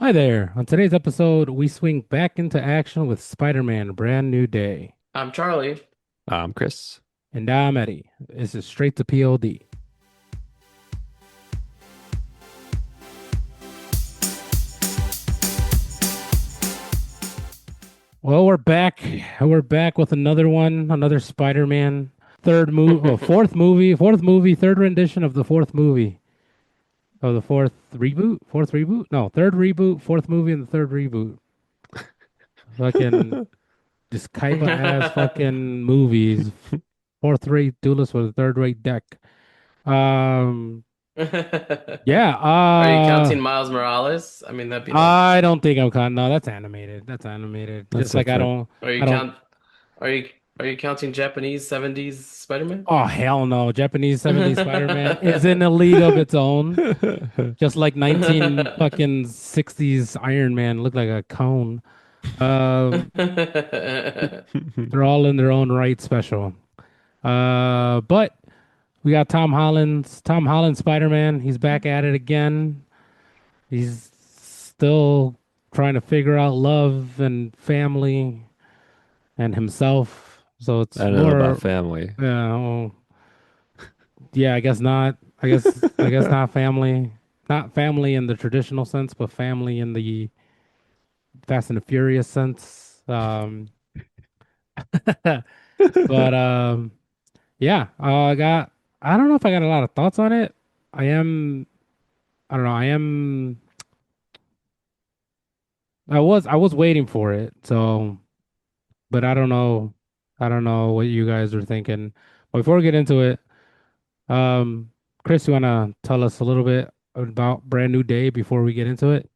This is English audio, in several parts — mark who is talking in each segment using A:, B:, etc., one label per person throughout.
A: Hi there. On today's episode, we swing back into action with Spider-Man: Brand New Day.
B: I'm Charlie.
C: Chris.
A: And I'm Eddie. This is straight to POD. Well, we're back. We're back with another one, another Spider-Man. Third movie, fourth movie, third rendition of the fourth movie. Oh, the fourth reboot? Fourth reboot? No, third reboot, fourth movie, and the third reboot. Fucking just Kaiba ass fucking movies. Fourth rate duelist with a third rate deck. Um, yeah.
B: Are you counting Miles Morales? I mean, that'd be like,
A: I don't think I'm counting. No, that's animated. That's animated.
C: That's
A: Just like I
C: different.
A: don't.
B: are you
A: I don't.
B: count, are you are you counting Japanese 70s Spider-Man?
A: Oh hell no! Japanese 70s Spider-Man is in a league of its own. Just like 19 fucking 60s Iron Man looked like a cone. Um, they're all in their own right special. But we got Tom Holland Spider-Man. He's back at it again. He's still trying to figure out love and family and himself. So
C: I
A: it's
C: don't know
A: more,
C: about family.
A: well, yeah, I guess not. I guess not family. Not family in the traditional sense, but family in the Fast and the Furious sense. But yeah, I don't know if I got a lot of thoughts on it. I am I don't know. I was waiting for it. So, but I don't know. I don't know what you guys are thinking. But before we get into it, um, Chris, you wanna tell us a little bit about Brand New Day before we get into it?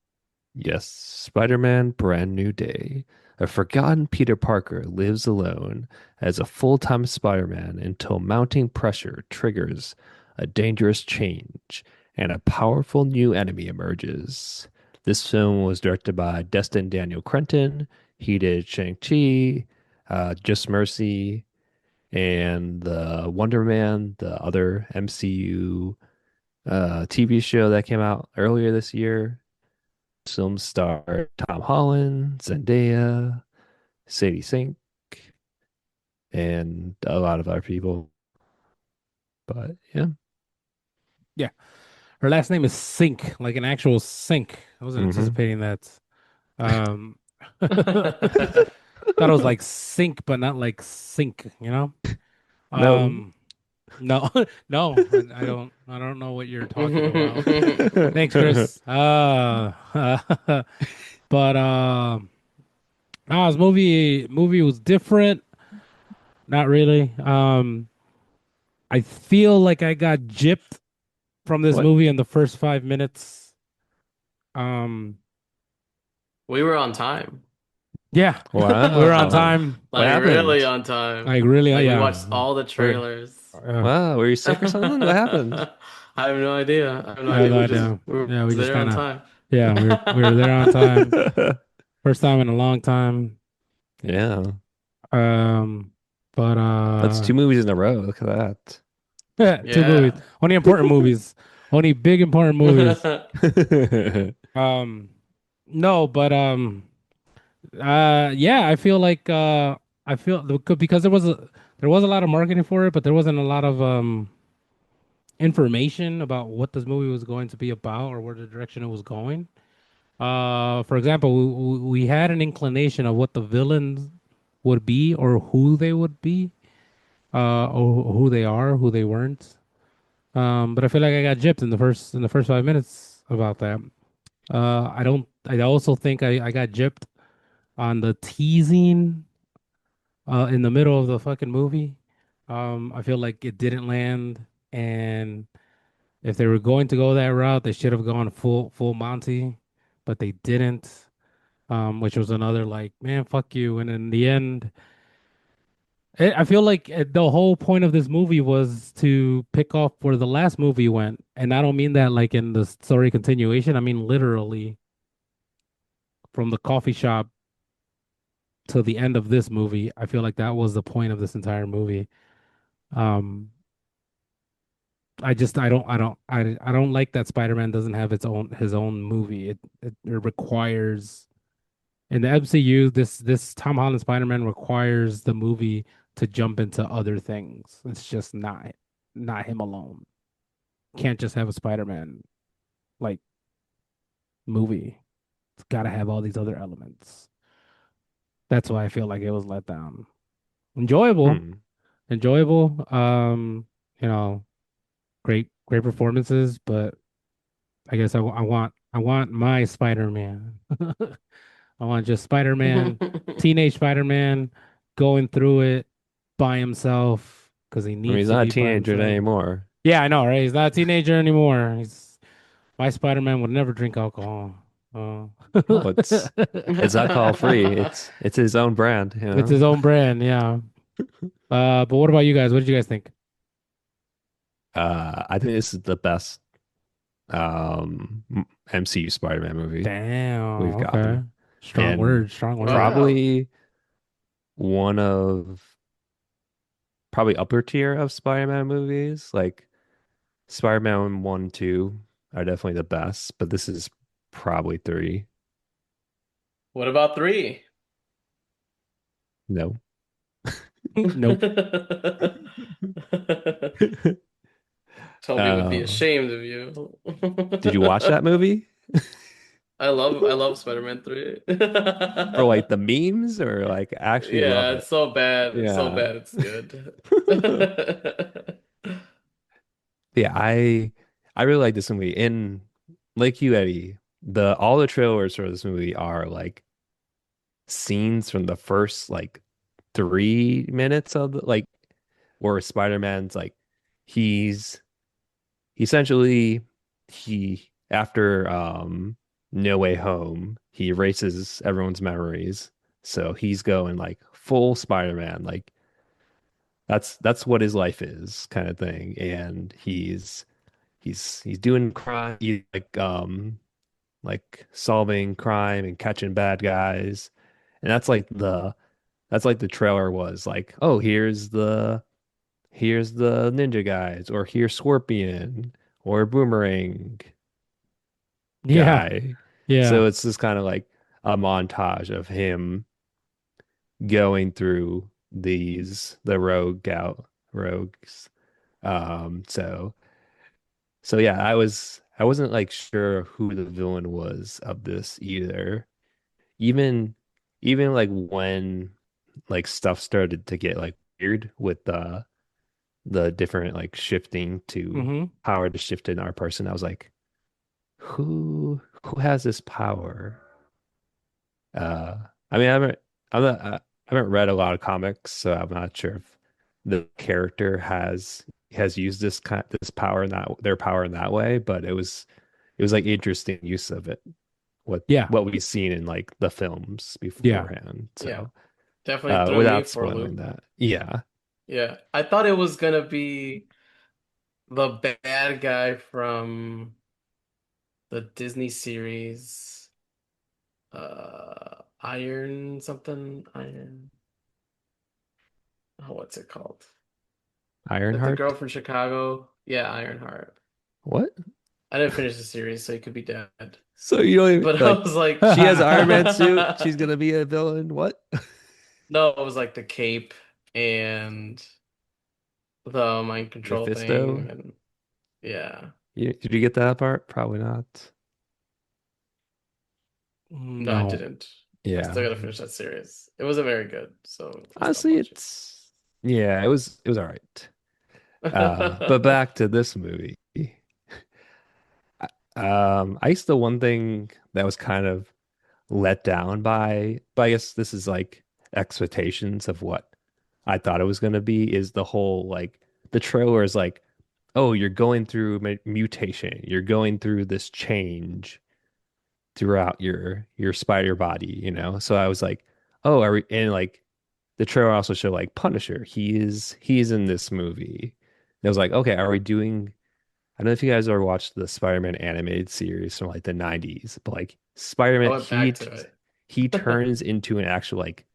C: Yes, Spider-Man Brand New Day. A forgotten Peter Parker lives alone as a full-time Spider-Man until mounting pressure triggers a dangerous change and a powerful new enemy emerges. This film was directed by Destin Daniel Cretton. He did Shang-Chi, Just Mercy, and the Wonder Man, the other MCU TV show that came out earlier this year. Film starred Tom Holland, Zendaya, Sadie Sink, and a lot of other people. But yeah,
A: Yeah. Her last name is Sink, like an actual sink. I wasn't
C: hmm
A: anticipating that. Um, thought it was like sink, but not like sink, you know?
C: no.
A: Um, no, no, I don't know what you're talking about. Thanks, Chris. But no, this movie was different. Not really. I feel like I got gypped from this
C: What?
A: movie in the first 5 minutes. Um,
B: We were on time.
A: yeah, we were on
C: Wow.
A: time.
C: What
B: Like really
C: happened?
B: on time.
A: Like really,
B: Like we
A: yeah.
B: watched all the
A: We're,
B: trailers.
C: Wow, were you sick or something? What happened?
B: I have no idea. I have no
A: I have
B: idea.
A: no
B: We
A: idea.
B: were
A: Yeah, we just
B: there
A: kind
B: on
A: of,
B: time.
A: yeah, we were there on time. First time in a long time.
C: Yeah.
A: Um, but
C: That's two movies in a row. Look at that.
A: two movies,
B: Yeah.
A: only important movies, only big important movies. Um, no, but yeah, I feel like I feel because there was a lot of marketing for it, but there wasn't a lot of information about what this movie was going to be about or where the direction it was going. For example, we had an inclination of what the villains would be or who they would be, or who they are, who they weren't. But I feel like I got gypped in the first 5 minutes about that. I don't. I also think I got gypped on the teasing in the middle of the fucking movie. I feel like it didn't land, and if they were going to go that route, they should have gone full Monty, but they didn't. Which was another like, man, fuck you. And in the end, I feel like the whole point of this movie was to pick off where the last movie went, and I don't mean that like in the story continuation. I mean literally from the coffee shop to the end of this movie. I feel like that was the point of this entire movie. Um, I don't like that Spider-Man doesn't have his own movie. It requires in the MCU this Tom Holland Spider-Man requires the movie to jump into other things. It's just not him alone. Can't just have a Spider-Man like movie. It's got to have all these other elements. That's why I feel like it was let down. Enjoyable,
C: Hmm.
A: enjoyable. You know, great performances, but I guess I want my Spider-Man. I want just Spider-Man, teenage Spider-Man going through it by himself because he
C: I mean,
A: needs
C: he's
A: to
C: not a
A: be by
C: teenager
A: himself.
C: anymore.
A: Yeah, I know, right? He's not a teenager anymore. He's my Spider-Man would never drink alcohol. Oh.
C: Oh, it's alcohol free. It's his own brand, you
A: It's
C: know.
A: his own brand, yeah. But what about you guys? What did you guys think?
C: I think this is the best MCU Spider-Man movie
A: Damn,
C: we've
A: okay.
C: gotten, and
A: Strong word.
B: Wow.
C: probably one of probably upper tier of Spider-Man movies. Like Spider-Man 1, 2 are definitely the best, but this is probably three.
B: What about three?
C: No.
A: Nope.
B: Toby would be
C: Uh,
B: ashamed of you.
C: did you watch that movie
B: I love Spider-Man 3.
C: for like the memes or like actually love
B: Yeah,
C: it?
B: it's so bad. It's so
C: Yeah.
B: bad it's good.
C: Yeah, I really like this movie. In like you, Eddie, the all the trailers for this movie are like scenes from the first like 3 minutes of like where Spider-Man's like he's essentially he after No Way Home, he erases everyone's memories. So he's going like full Spider-Man, like that's what his life is kind of thing. And he's doing crime, like solving crime and catching bad guys. And that's like the trailer was like, oh, here's the ninja guys, or here's Scorpion or Boomerang
A: Yeah,
C: guy.
A: yeah.
C: So it's just kind of like a montage of him going through the rogues. So yeah, I wasn't like sure who the villain was of this either. Even like when like stuff started to get like weird with the different like shifting to
A: Mm-hmm.
C: power to shift in our person, I was like, who has this power? I mean, I haven't read a lot of comics, so I'm not sure if the character has used this power in that their power in that way, but it was like interesting use of it.
A: Yeah,
C: What we've seen in like the films
A: yeah.
C: beforehand.
B: Yeah,
C: So
B: definitely threw me
C: without
B: for a
C: spoiling
B: loop.
C: that, yeah,
B: Yeah, I thought it was gonna be the bad guy from the Disney series, Iron something, Iron. Oh, what's it called? Like the girl
C: Ironheart.
B: from Chicago. Yeah, Ironheart.
C: What?
B: I didn't finish the series, so he could be dead.
C: So you don't even
B: But I
C: like
B: was like,
C: she has an Iron Man suit. She's gonna be a villain. What?
B: no, it was like the cape and the mind control
C: Mephisto?
B: thing, and yeah.
C: Did you get that part? Probably not.
B: No, I
A: No.
B: didn't. I
C: Yeah.
B: still gotta finish that series. It wasn't very good, so I stopped
C: Honestly,
B: watching.
C: it's yeah, it was all right. But back to this movie. I guess the one thing that was kind of let down by, but I guess this is like expectations of what I thought it was going to be is the whole like the trailer is like, oh, you're going through mutation, you're going through this change throughout your spider body, you know? So I was like, oh, are we, and like the trailer also showed like Punisher. He is in this movie. And I was like, okay, are we doing I don't know if you guys ever watched the Spider-Man animated series from like the 90s, but like
B: I
C: Spider-Man
B: went back to it.
C: he turns into an actual like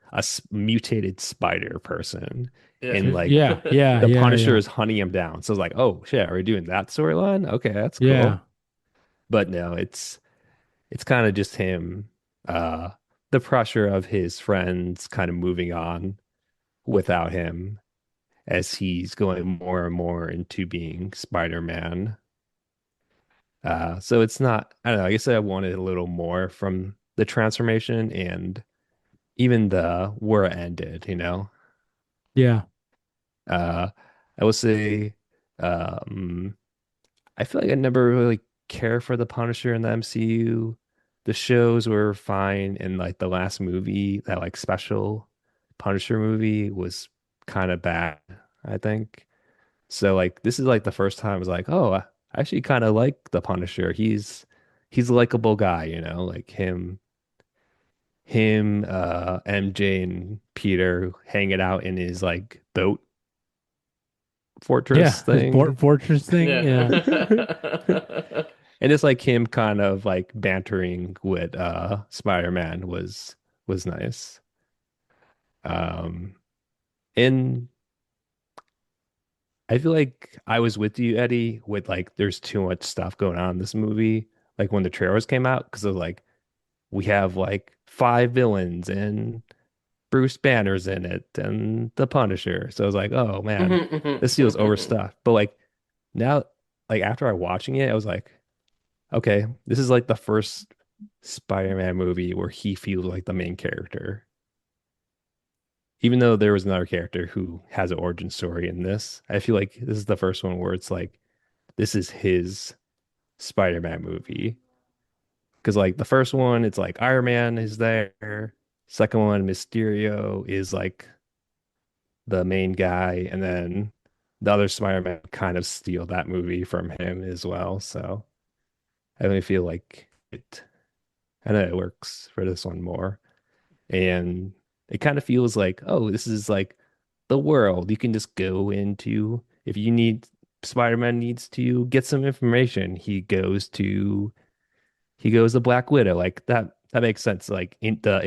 C: mutated spider person
B: Yeah.
C: and like
A: Yeah, yeah,
C: the
A: yeah,
C: Punisher
A: yeah,
C: is hunting him down. So it's like, oh shit, are we doing that storyline? Okay, that's
A: yeah,
C: cool. But no, it's kind of just him, uh, the pressure of his friends kind of moving on without him as he's going more and more into being Spider-Man. So it's not, I don't know, I guess I wanted a little more from the transformation and even the where it ended, you know?
A: yeah,
C: Uh, I would say, um, I feel like I never really care for the Punisher in the MCU. The shows were fine, and like the last movie, that like special Punisher movie was kind of bad, I think. So like this is like the first time I was like, oh, I actually kind of like the Punisher. He's a likable guy, you know, like MJ and Peter hanging out in his like boat
A: yeah.
C: fortress
A: His
C: thing.
A: fortress thing. Yeah,
B: Yeah.
C: And it's like him kind of like bantering with Spider-Man was nice. Um and I feel like I was with you, Eddie, with like there's too much stuff going on in this movie. Like when the trailers came out, because of like we have like five villains and Bruce Banner's in it and the Punisher. So I was like, oh man, this feels overstuffed. But like now, like after I watching it, I was like, okay, this is like the first Spider-Man movie where he feels like the main character. Even though there was another character who has an origin story in this, I feel like this is the first one where it's like this is his Spider-Man movie. Because like the first one, it's like Iron Man is there. Second one, Mysterio is like the main guy, and then the other Spider-Man kind of steal that movie from him as well. So I really feel like I know it works for this one more. And it kind of feels like, oh, this is like the world. You can just go into if you need Spider-Man needs to get some information, he goes to Black Widow. Like that makes sense. Like in the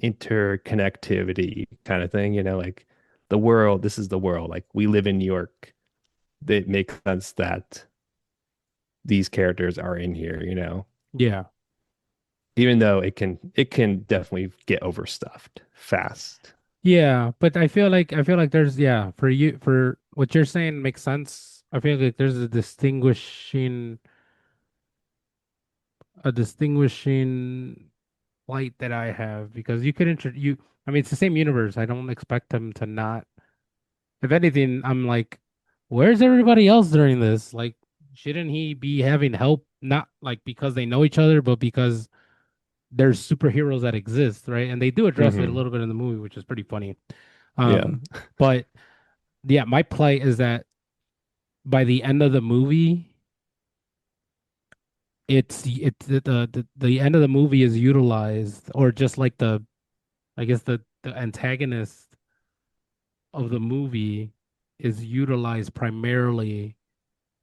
C: interconnectivity kind of thing, you know, like the world, this is the world. Like we live in New York. It makes sense that these characters are in here, you know.
A: yeah,
C: Even though it can definitely get overstuffed fast.
A: yeah. But I feel like there's yeah for you for what you're saying makes sense. I feel like there's a distinguishing light that I have because you could intro you. I mean, it's the same universe. I don't expect them to not. If anything, I'm like, where's everybody else during this? Like, shouldn't he be having help? Not like because they know each other, but because there's superheroes that exist, right? And they do address it a
C: Hmm.
A: little bit in the movie, which is pretty funny.
C: Yeah.
A: Um, but yeah, my plight is that by the end of the movie, it's the end of the movie is utilized, or just like I guess the antagonist of the movie is utilized primarily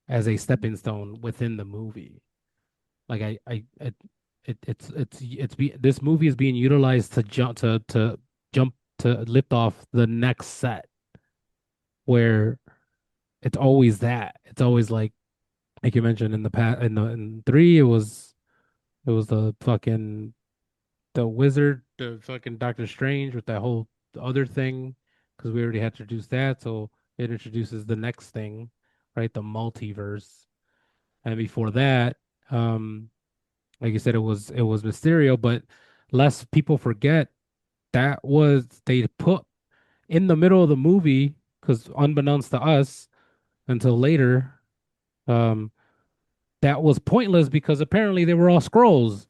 A: as a stepping stone within the movie. Like this movie is being utilized to jump to lift off the next set where it's always that. It's always like you mentioned in the past in three it was the wizard, the fucking Doctor Strange with that whole other thing because we already had introduced that, so it introduces the next thing, right? The multiverse. And before that, um, like you said, it was Mysterio, but less people forget that was they put in the middle of the movie because unbeknownst to us until later, um, that was pointless because apparently they were all scrolls.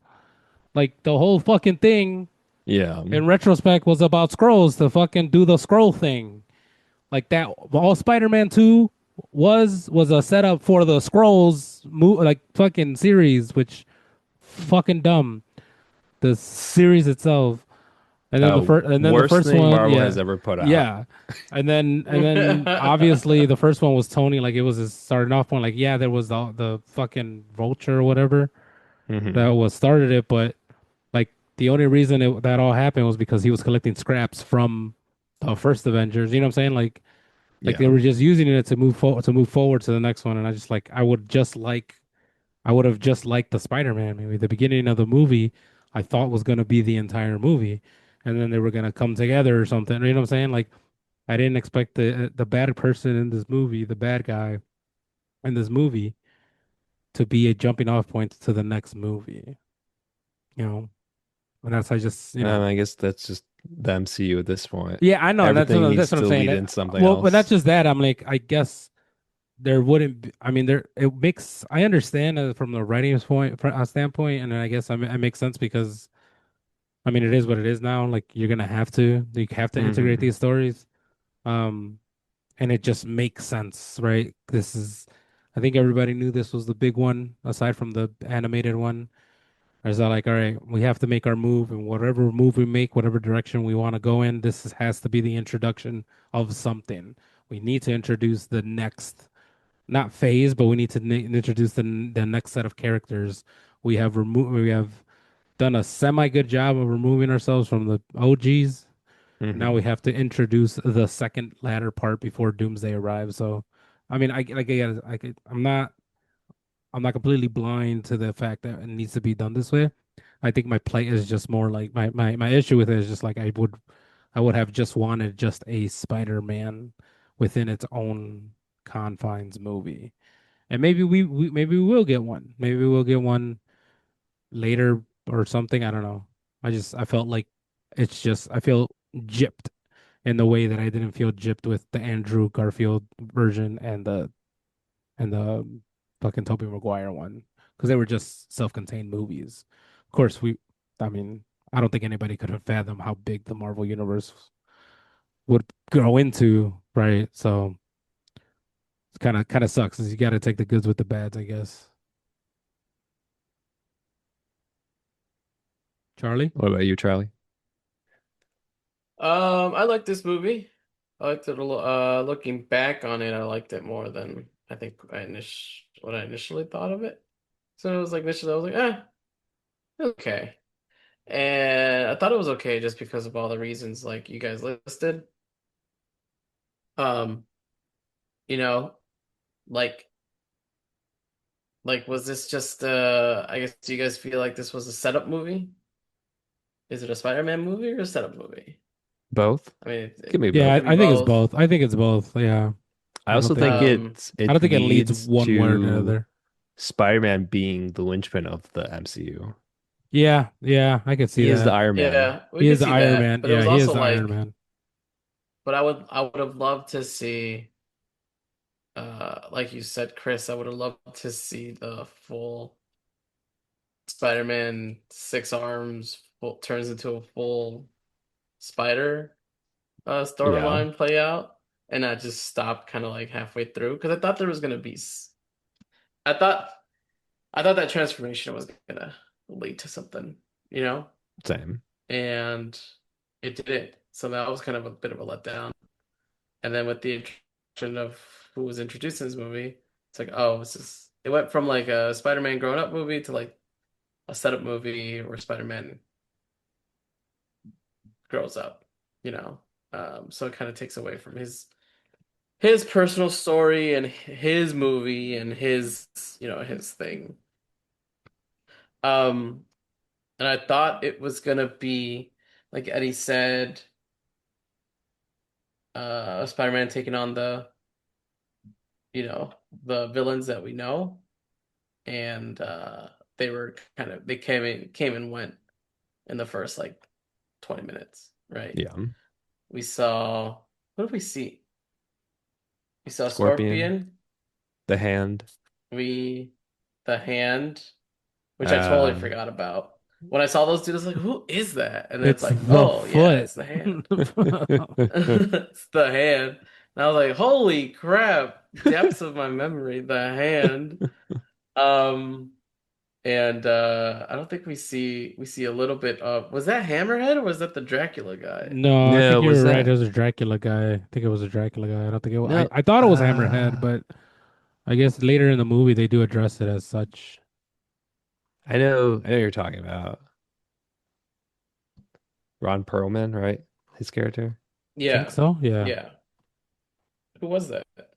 A: Like the whole fucking thing
C: Yeah.
A: in retrospect was about scrolls to fucking do the scroll thing. Like that all Spider-Man 2 was a setup for the scrolls like fucking series, which fucking dumb. The series itself. And then the
C: Worst
A: first
C: thing
A: one,
C: Marvel has
A: yeah.
C: ever put out.
A: Yeah. And then obviously the first one was Tony, like it was his starting off point. Like, yeah, there was the fucking vulture or whatever that
C: Hmm.
A: was started it, but like the only reason that all happened was because he was collecting scraps from the first Avengers. You know what I'm saying? Like they
C: Yeah.
A: were just using it to move forward to the next one. And I just like I would have just liked the Spider-Man movie. The beginning of the movie I thought was gonna be the entire movie, and then they were gonna come together or something. You know what I'm saying? Like I didn't expect the bad person in this movie, the bad guy in this movie, to be a jumping off point to the next movie. You know, and that's I just
C: I guess that's just the MCU at this point.
A: yeah, I know, and
C: Everything
A: that's
C: needs
A: what I'm
C: to
A: saying.
C: lead in something
A: Well, but not
C: else.
A: just that. I'm like, I guess there wouldn't be, I mean, there it makes I understand from the writing standpoint, and I guess it makes sense because I mean it is what it is now. Like you have to integrate
C: Hmm.
A: these stories, um, and it just makes sense, right? I think everybody knew this was the big one aside from the animated one. I was like, all right, we have to make our move, and whatever move we make, whatever direction we want to go in, has to be the introduction of something. We need to introduce the next, not phase, but we need to introduce the next set of characters. We have done a semi good job of removing ourselves from the OGs. Now
C: Hmm.
A: we have to introduce the second ladder part before Doomsday arrives. So, I mean, I'm not completely blind to the fact that it needs to be done this way. I think my plight is just more like my issue with it is just like I would have just wanted just a Spider-Man within its own confines movie. And maybe we will get one. Maybe we'll get one later or something. I don't know. I felt like I feel gypped in the way that I didn't feel gypped with the Andrew Garfield version and the fucking Tobey Maguire one because they were just self-contained movies. Of course, I mean, I don't think anybody could have fathomed how big the Marvel universe would grow into, right? So it's kind of sucks. Is you got to take the goods with the bads, I guess. Charlie,
C: What about you, Charlie?
B: I like this movie. I liked it a lot. Looking back on it, I liked it more than I think what I initially thought of it. So it was like initially I was like, okay. And I thought it was okay just because of all the reasons like you guys listed. Um, you know, like was this just I guess do you guys feel like this was a setup movie? Is it a Spider-Man movie or a setup movie?
C: Both?
B: I mean,
C: Give me
A: yeah,
B: it
C: both.
B: could be
A: I think it's
B: both.
A: both. I think it's both. Yeah,
C: I also think
B: Um,
A: I
C: it
A: don't think it leads
C: leads
A: one way or the
C: to
A: other.
C: Spider-Man being the linchpin of the MCU.
A: Yeah, yeah, I could see
C: He is the
A: that.
C: Iron Man.
B: yeah, we
A: He
B: could
A: is the
B: see
A: Iron
B: that,
A: Man.
B: but it
A: Yeah,
B: was
A: he is
B: also
A: the Iron
B: like,
A: Man.
B: but I would have loved to see, like you said, Chris, I would have loved to see the full Spider-Man six arms turns into a full spider
C: Yeah.
B: storyline play out, and I just stopped kind of like halfway through because I thought there was gonna be, I thought I thought that transformation was gonna lead to something, you know,
C: Same.
B: and it didn't. So that was kind of a bit of a letdown. And then with the introduction of who was introduced in this movie, it's like, oh, it went from like a Spider-Man grown up movie to like a setup movie where Spider-Man grows up, you know. So it kind of takes away from his personal story and his movie and his, his thing. Um, and I thought it was gonna be like Eddie said, Spider-Man taking on the villains that we know, and they were they came and went in the first like 20 minutes, right?
C: Yeah.
B: We saw what did we see? We saw
C: Scorpion,
B: Scorpion,
C: the Hand.
B: we the Hand, which I totally
C: Um,
B: forgot about. When I saw those dudes, I was like, who is that? And then it's
A: It's
B: like,
A: the
B: oh yeah,
A: foot.
B: it's the Hand. It's the Hand. And I was like, holy crap, depths of my memory, the Hand. Um, and I don't think we see a little bit of, was that Hammerhead or was that the Dracula guy?
A: No, I think
C: no,
A: you
C: was
A: were right. It
C: that?
A: was a Dracula guy. I think it was a Dracula guy. I don't think it was,
C: No.
A: I thought it was Hammerhead, but I guess later in the movie they do address it as such.
C: I know you're talking about Ron Perlman, right? His character.
A: Think
B: Yeah,
A: so? Yeah.
B: yeah. Who was that? Like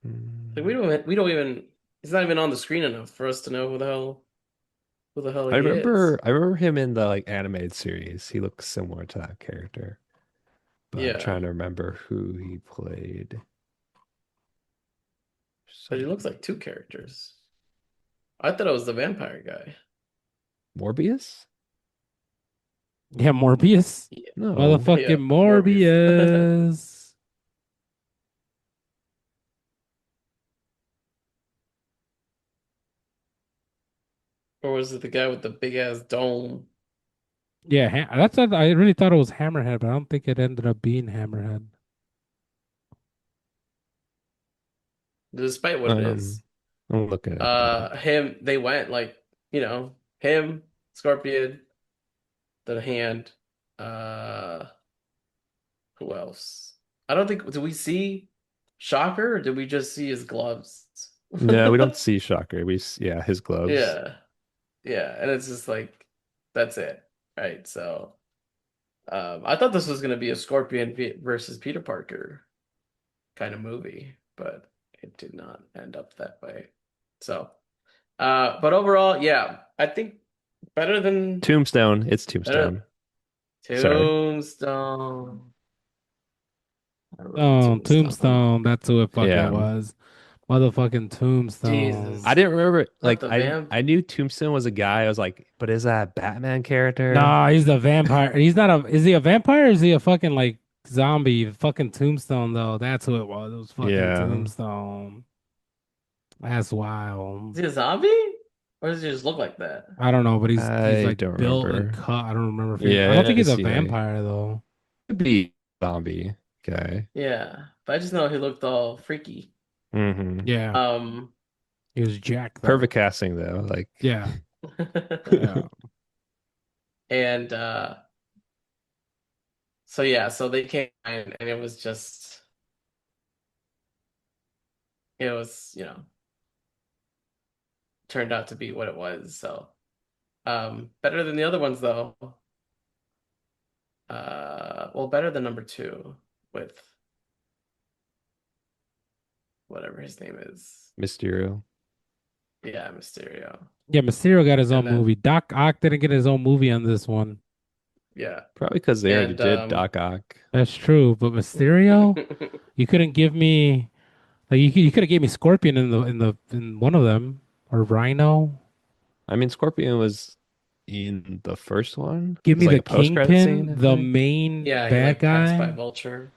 C: Mm.
B: we don't even he's not even on the screen enough for us to know who the hell
C: I
B: he is.
C: remember I remember him in the like animated series. He looks similar to that character, but I'm
B: Yeah,
C: trying to remember who he played.
B: but he
C: Some
B: looks like two characters. I thought it was the vampire guy.
C: Morbius?
A: Yeah, Morbius.
B: Yeah,
C: No.
A: Motherfucking
B: yeah, Morbius.
A: Morbius.
B: Or was it the guy with the big ass dome?
A: Yeah, that's what I really thought it was Hammerhead, but I don't think it ended up being Hammerhead.
B: Despite what it
C: Um,
B: is.
C: I'm looking it up.
B: Him, they went like, him, Scorpion, the hand, uh, who else? I don't think, did we see Shocker or did we just see his gloves?
C: No, we don't see Shocker. Yeah, his gloves.
B: Yeah, yeah, and it's just like, that's it, right? So, I thought this was going to be a versus Peter Parker kind of movie, but it did not end up that way. So, but overall, yeah, I think better than
C: Tombstone. It's
B: better
C: Tombstone. Sorry.
B: Tombstone. I wrote
A: Oh,
B: Tombstone.
A: Tombstone. That's who it fucking
C: Yeah.
A: was. Motherfucking
C: I
B: Jesus,
A: Tombstone.
C: didn't remember
B: not
C: like
B: the
C: I
B: vamp.
C: I knew Tombstone was a guy. I was like, but is that a Batman character?
A: Nah, he's the vampire. He's not a. Is he a vampire? Or is he a fucking like zombie? Fucking Tombstone though. That's who it was. It was fucking
C: Yeah.
A: Tombstone. That's
B: Is
A: wild.
B: he a zombie, or does he just look like that?
A: I don't know, but he's
C: I
A: like
C: don't
A: built and
C: remember.
A: cut. I don't remember if he. I don't
C: Yeah,
A: think he's a
C: see, like
A: vampire though.
C: could be zombie guy.
B: Yeah, but I just know he looked all freaky.
C: Hmm.
A: Yeah,
B: Um,
A: he was Jack though.
C: Perfect casting though. Like
A: Yeah, yeah.
B: and so yeah, so they came and it was turned out to be what it was. So better than the other ones though. Well, better than number two with whatever his name is.
C: Mysterio.
B: Yeah, Mysterio.
A: Yeah, Mysterio got his own
B: And
A: movie.
B: then
A: Doc Ock didn't get his own movie on this one.
B: yeah.
C: Probably because they already
B: And
C: did Doc Ock.
A: That's true, but Mysterio, you couldn't give me like you could have gave me Scorpion in one of them or Rhino.
C: I mean, Scorpion was in the first one.
A: Give
C: It's
A: me
C: like
A: the
C: a post-credit scene,
A: Kingpin,
C: I
A: the
C: think.
A: main
B: yeah, he
A: bad
B: like passed by
A: guy,
B: Vulture.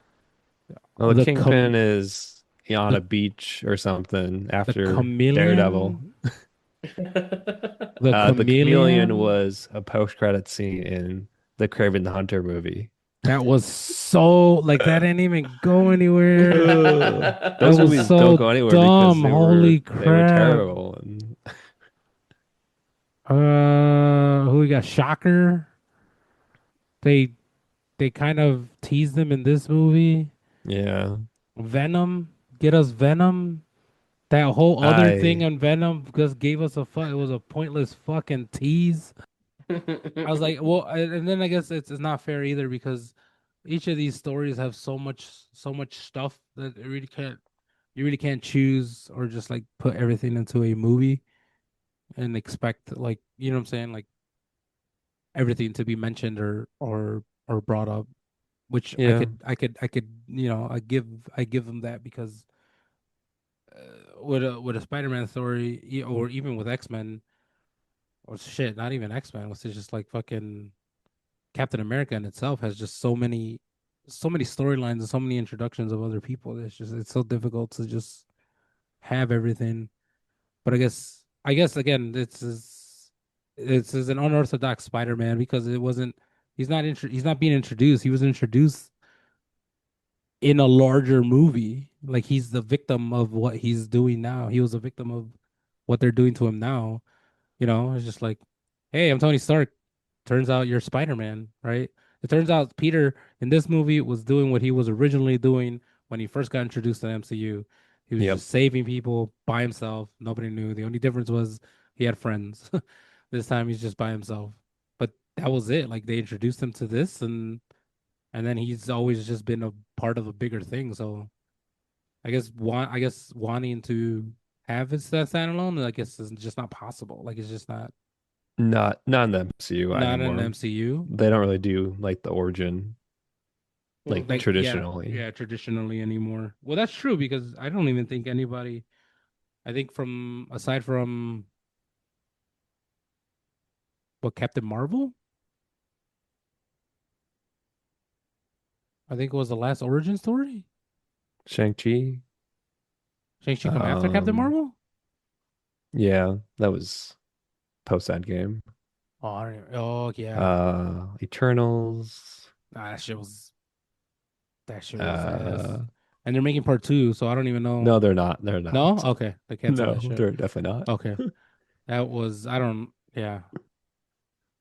C: Well, the
A: the
C: Kingpin is on
A: the,
C: a beach or something
A: the
C: after Daredevil.
A: chameleon, the
C: The Chameleon
A: chameleon.
C: was a post-credit scene in the Kraven the Hunter movie.
A: That was so like that didn't even go anywhere. That
C: Those
A: was
C: movies don't
A: so
C: go anywhere because
A: dumb. Holy
C: they were
A: crap.
C: terrible. And
A: Who we got? Shocker. They they kind of teased them in this movie.
C: yeah,
A: Venom, get us Venom. That whole other thing
C: I
A: on Venom just gave us it was a pointless fucking tease. I was like, well, and then I guess it's not fair either because each of these stories have so much stuff that you really can't choose or just like put everything into a movie and expect like you know what I'm saying like everything to be mentioned or brought up, which
C: yeah.
A: I could I give them that because with a Spider-Man story or even with X-Men or shit, not even X-Men, it's just like fucking Captain America in itself has just so many storylines and so many introductions of other people. It's so difficult to just have everything. But I guess again, it's an unorthodox Spider-Man because it wasn't he's not being introduced. He was introduced in a larger movie. Like he's the victim of what he's doing now. He was a victim of what they're doing to him now. You know, it's just like, hey, I'm Tony Stark. Turns out you're Spider-Man, right? It turns out Peter in this movie was doing what he was originally doing when he first got introduced to the MCU. He was
C: Yep.
A: just saving people by himself. Nobody knew. The only difference was he had friends. This time he's just by himself. But that was it. Like they introduced him to this and and then he's always just been a part of a bigger thing. So I guess wanting to have it that standalone, I guess is just not possible. Like it's just
C: Not in the MCU
A: not in the
C: anymore.
A: MCU.
C: They don't really do like the origin like
B: Mhm.
A: Like
C: traditionally.
A: yeah, traditionally anymore. Well, that's true because I don't even think anybody. I think from aside from what Captain Marvel, I think it was the last origin story.
C: Shang-Chi.
A: Shang-Chi come after Captain
C: Um,
A: Marvel?
C: yeah, that was post Endgame.
A: Oh, oh yeah.
C: Eternals.
A: Nah, that shit was ass.
C: Uh,
A: And they're making part two, so I don't even know.
C: no, they're not. They're
A: No?
C: not.
A: Okay. They canceled
C: No,
A: that shit.
C: they're definitely not.
A: Okay. That was I don't yeah.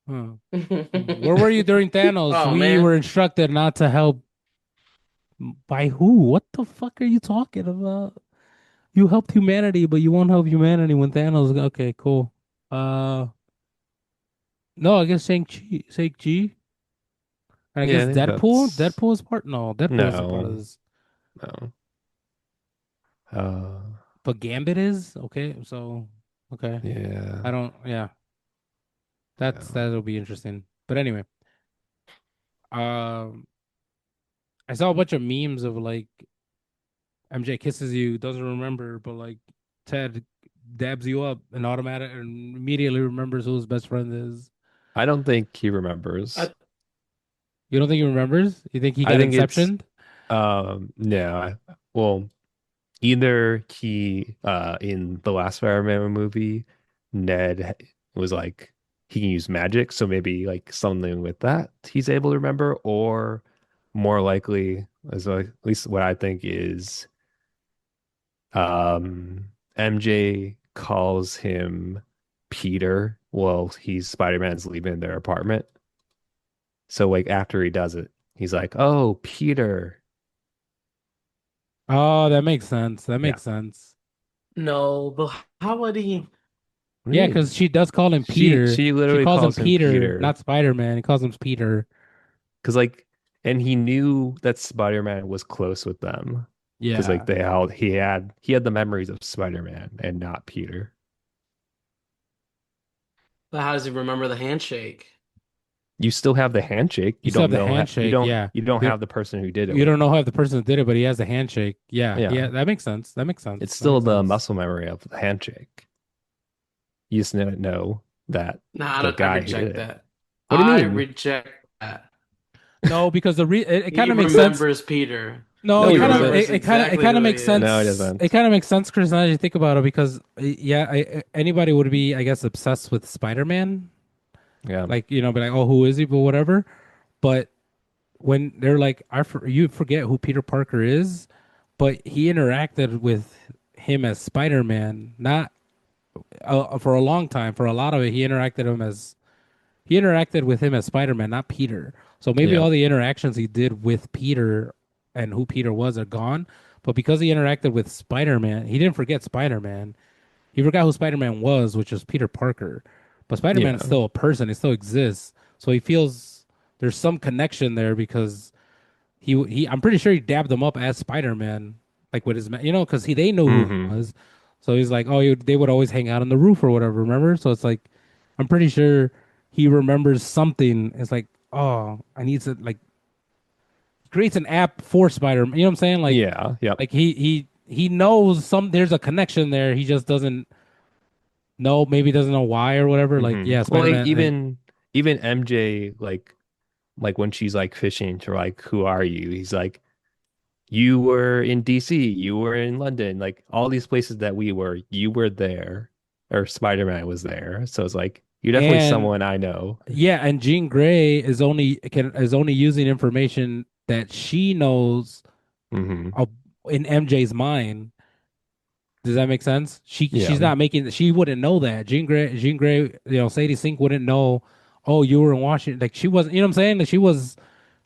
A: Huh. Where were you during Thanos?
B: Oh
A: We were
B: man.
A: instructed not to help by who? What the fuck are you talking about? You helped humanity, but you won't help humanity when Thanos. Okay, cool. Uh, no, I guess Shang-Chi. And I
C: Yeah,
A: guess
C: I think
A: Deadpool.
C: that's
A: Deadpool is part. No, Deadpool isn't part of
C: no,
A: this.
C: no. Uh,
A: But Gambit is okay. So okay,
C: yeah,
A: I don't. Yeah,
C: yeah.
A: that'll be interesting. But anyway, um, I saw a bunch of memes of like MJ kisses you, doesn't remember, but like Ted dabs you up and automatic and immediately remembers who his best friend is.
C: I don't think he remembers.
B: I,
A: You don't think he remembers? You think he
C: I
A: got
C: think it's
A: inceptioned?
C: no. Well, either he in the last Spider-Man movie, Ned was like he can use magic, so maybe like something with that he's able to remember, or more likely, as like, at least what I think is MJ calls him Peter while he's Spider-Man's leaving their apartment. So like after he does it, he's like, "Oh, Peter."
A: Oh, that makes sense. That
C: Yeah.
A: makes sense.
B: no, but how would he?
C: What do you
A: Yeah,
C: mean?
A: because she does call him
C: She
A: Peter.
C: she
A: She
C: literally
A: calls him
C: calls him
A: Peter,
C: Peter
A: not Spider-Man. He calls him Peter.
C: because like, and he knew that Spider-Man was close with them because like
A: Yeah.
C: he had the memories of Spider-Man and not Peter.
B: But how does he remember the handshake?
C: You still have the handshake.
A: You
C: You
A: still have
C: don't
A: the
C: know
A: handshake. Yeah.
C: you don't
A: You
C: have the person who did it
A: you
C: with
A: don't know
C: you.
A: how the person that did it, but he has the handshake. Yeah.
C: Yeah.
A: Yeah. That makes sense. That makes sense.
C: It's
A: That
C: still
A: makes
C: the
A: sense.
C: muscle memory of the handshake. You just didn't know that
B: Nah,
C: the
B: I
C: guy who did
B: reject
C: it.
B: that.
C: What do you
B: I
C: mean?
B: reject that.
A: No, because it
B: He
A: kind of makes sense.
B: remembers Peter.
A: No,
C: No,
B: He
C: he
B: remembers
C: doesn't.
A: it
B: exactly
A: kind of
B: who he
A: makes
C: No, he
A: sense.
B: is.
A: It
C: doesn't.
A: kind of makes sense, Chris, now that you think about it, because yeah, anybody would be, I guess, obsessed with Spider-Man,
C: Yeah.
A: like be like, oh, who is he, but whatever. But when they're like, you forget who Peter Parker is, but he interacted with him as Spider-Man, not for a long time. For a lot of it, he interacted with him as Spider-Man, not Peter. So maybe
C: Yeah.
A: all the interactions he did with Peter and who Peter was are gone. But because he interacted with Spider-Man, he didn't forget Spider-Man. He forgot who Spider-Man was, which was Peter Parker. But Spider-Man is
C: Yeah.
A: still a person. He still exists. So he feels there's some connection there because I'm pretty sure he dabbed him up as Spider-Man, like with his because they know who he
C: Hmm.
A: was. So he's like, oh, they would always hang out on the roof or whatever. Remember? So it's like, I'm pretty sure he remembers something. It's like, oh, I need to like creates an app for Spider-Man. You know what I'm saying?
C: Yeah. Yep.
A: Like he knows there's a connection there. He just doesn't know. Maybe doesn't know why or whatever. Like, yeah,
C: Well, like,
A: Spider-Man.
C: even MJ, like when she's like fishing to like, who are you? He's like, you were in DC, you were in London, like all these places that we were, you were there, or Spider-Man was there. So it's like, you're definitely
A: and
C: someone I know.
A: Yeah, and Jean Grey is only using information that she knows
C: Hmm.
A: of, in MJ's mind. Does that make sense? She's
C: Yeah.
A: not making she wouldn't know that. Jean Grey, Sadie Sink wouldn't know, oh, you were in Washington. Like she wasn't, what I'm saying? Like she was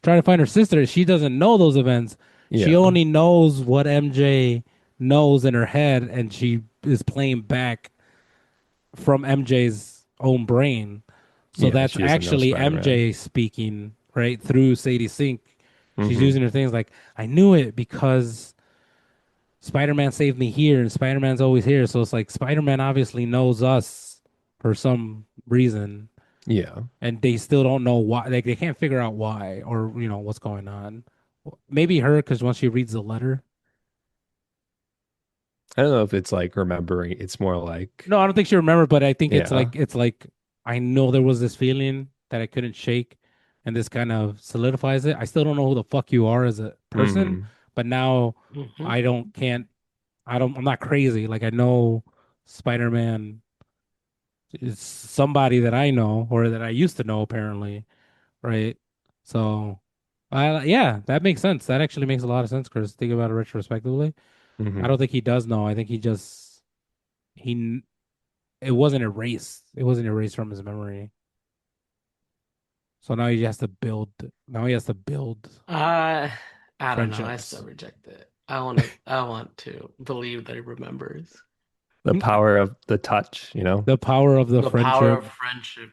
A: trying to find her sister. She doesn't know those events. She
C: Yeah.
A: only knows what MJ knows in her head, and she is playing back from MJ's own brain. So
C: Yeah.
A: that's
C: She doesn't know
A: actually
C: Spider-Man.
A: MJ speaking, right, through Sadie Sink. She's
C: Mhm.
A: using her things like, I knew it because Spider-Man saved me here, and Spider-Man's always here. So it's like Spider-Man obviously knows us for some reason,
C: Yeah.
A: and they still don't know why. Like they can't figure out why or what's going on. Maybe her because once she reads the letter.
C: I don't know if it's like remembering. It's more like,
A: No, I don't think she remembered, but I think
C: yeah.
A: it's like I know there was this feeling that I couldn't shake, and this kind of solidifies it. I still don't know who the fuck you are as a person,
C: Hmm.
A: but now
B: Mhm.
A: I don't can't I'm not crazy. Like I know Spider-Man is somebody that I know or that I used to know apparently, right? So, yeah, that makes sense. That actually makes a lot of sense, Chris. Think about it retrospectively. I
C: Hmm.
A: don't think he does know. I think he it wasn't erased. It wasn't erased from his memory. So now he has to build. Now he has to build
B: Uh, I don't know. I still
A: friendships.
B: reject it. I want to believe that he remembers.
C: The power of the touch, you know?
A: The power of the
B: The power
A: friendship.
B: of friendship,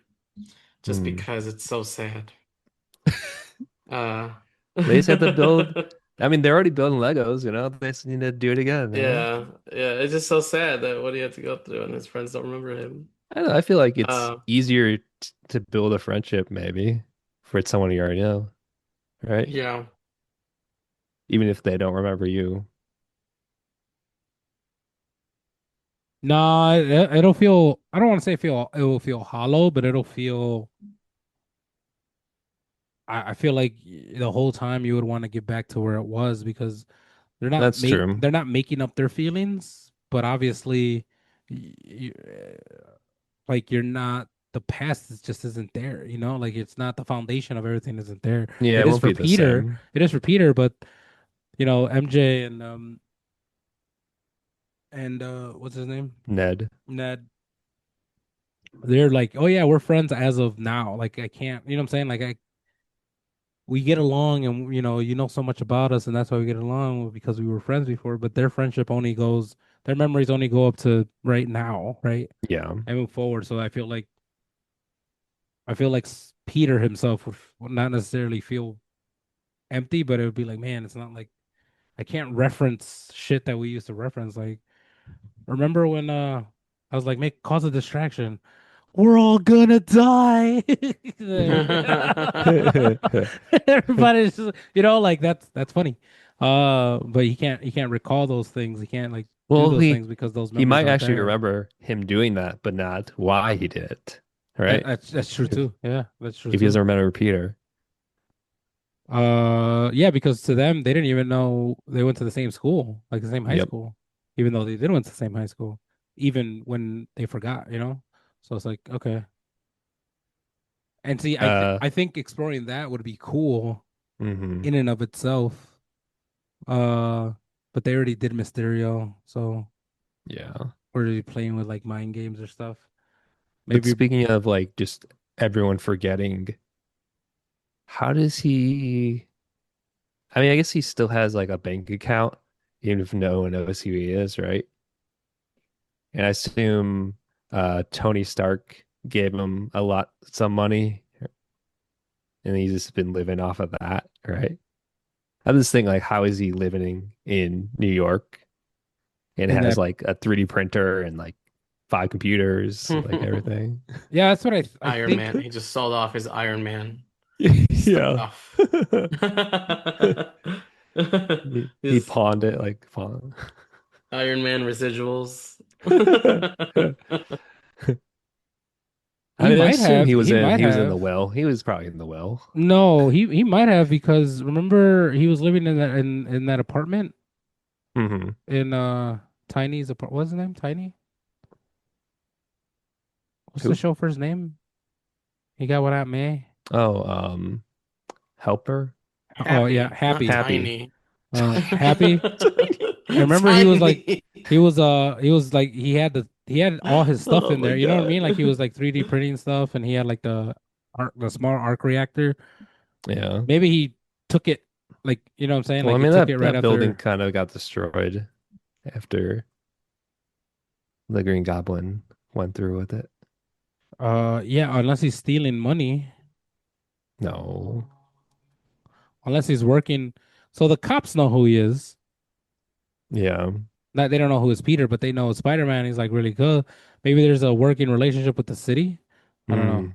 B: just
C: Mm.
B: because it's so sad. Uh,
C: They just have to build. I mean, they're already building Legos, you know? They just need to do it again, you know?
B: yeah, yeah. It's just so sad that what he had to go through, and his friends don't remember him.
C: I don't know. I feel like it's
B: Uh,
C: easier to build a friendship, maybe, for someone you already know, right?
B: yeah.
C: Even if they don't remember you.
A: Nah, it'll feel. I don't want to say feel. It will feel hollow, but it'll feel. I feel like the whole time you would want to get back to where it was because
C: That's true.
A: they're not making up their feelings, but obviously, you, like you're not. The past is just isn't there. Like it's not the foundation of everything isn't there.
C: Yeah,
A: It
C: it
A: is
C: won't
A: for
C: be the
A: Peter.
C: same.
A: It is for Peter, but MJ and what's his name?
C: Ned.
A: Ned. They're like, oh yeah, we're friends as of now. Like I can't, you know what I'm saying? Like we get along, and you know so much about us, and that's why we get along because we were friends before. But their memories only go up to right now, right?
C: Yeah.
A: And move forward. So I feel like Peter himself would not necessarily feel empty, but it would be like, man, it's not like I can't reference shit that we used to reference. Like, remember when I was like, make cause a distraction. We're all gonna die. Everybody's just, like that's funny. But he can't recall those things. He can't like do
C: Well,
A: those
C: he
A: things because those
C: he
A: memories
C: might
A: aren't
C: actually
A: there.
C: remember him doing that, but not why he did it.
A: That,
C: Right?
A: that's true
C: If
A: too. Yeah, that's true
C: if he
A: too.
C: doesn't remember Peter.
A: Yeah, because to them they didn't even know they went to the same school, like the same high
C: Yep.
A: school, even though they did went to the same high school, even when they forgot. So it's like okay. And see,
C: Uh,
A: I think exploring that would be cool
C: hmm.
A: in and of itself. Uh, but they already did Mysterio, so
C: Yeah.
A: we're already playing with like mind games or stuff.
C: But
A: Maybe
C: speaking of like just everyone forgetting, how does he? I mean, I guess he still has like a bank account, even if no one knows who he is, right? And I assume Tony Stark gave him some money, and he's just been living off of that, right? I'm just thinking like, how is he living in New York and
A: in
C: has
A: that,
C: like a 3D printer and like 5 computers, like everything?
A: yeah, that's what I
B: Iron
A: think.
B: Man. He just sold off his Iron Man
C: Yeah.
B: stuff.
C: He
B: His
C: pawned it like pawn.
B: Iron Man residuals.
C: I
A: He
C: mean, I
A: might
C: assume
A: have. He might
C: he was in the
A: have.
C: well. He was probably in the well.
A: No, he might have because remember he was living in that apartment
C: Hmm.
A: in Tiny's apartment. What's his name? Tiny. What's the
C: Who?
A: chauffeur's name? He got what at me.
C: Oh, Helper?
A: Oh yeah,
B: Happy, not
A: Happy.
C: Happy.
B: tiny.
A: Happy.
C: Tiny.
A: And remember
B: Tiny.
A: he was like he had all his stuff
B: Oh
A: in
B: my
A: there. You know what I mean? Like he
B: God.
A: was like 3D printing stuff, and he had like the small arc reactor.
C: Yeah.
A: Maybe he took it like what I'm saying?
C: Well, I
A: Like he
C: mean
A: took it
C: that
A: right
C: that building
A: after.
C: kind of got destroyed after the Green Goblin went through with it.
A: Yeah, unless he's stealing money.
C: No.
A: unless he's working. So the cops know who he is.
C: Yeah.
A: Not they don't know who is Peter, but they know Spider Man. He's like really good. Maybe there's a working relationship with the city. I don't know.
C: Mm.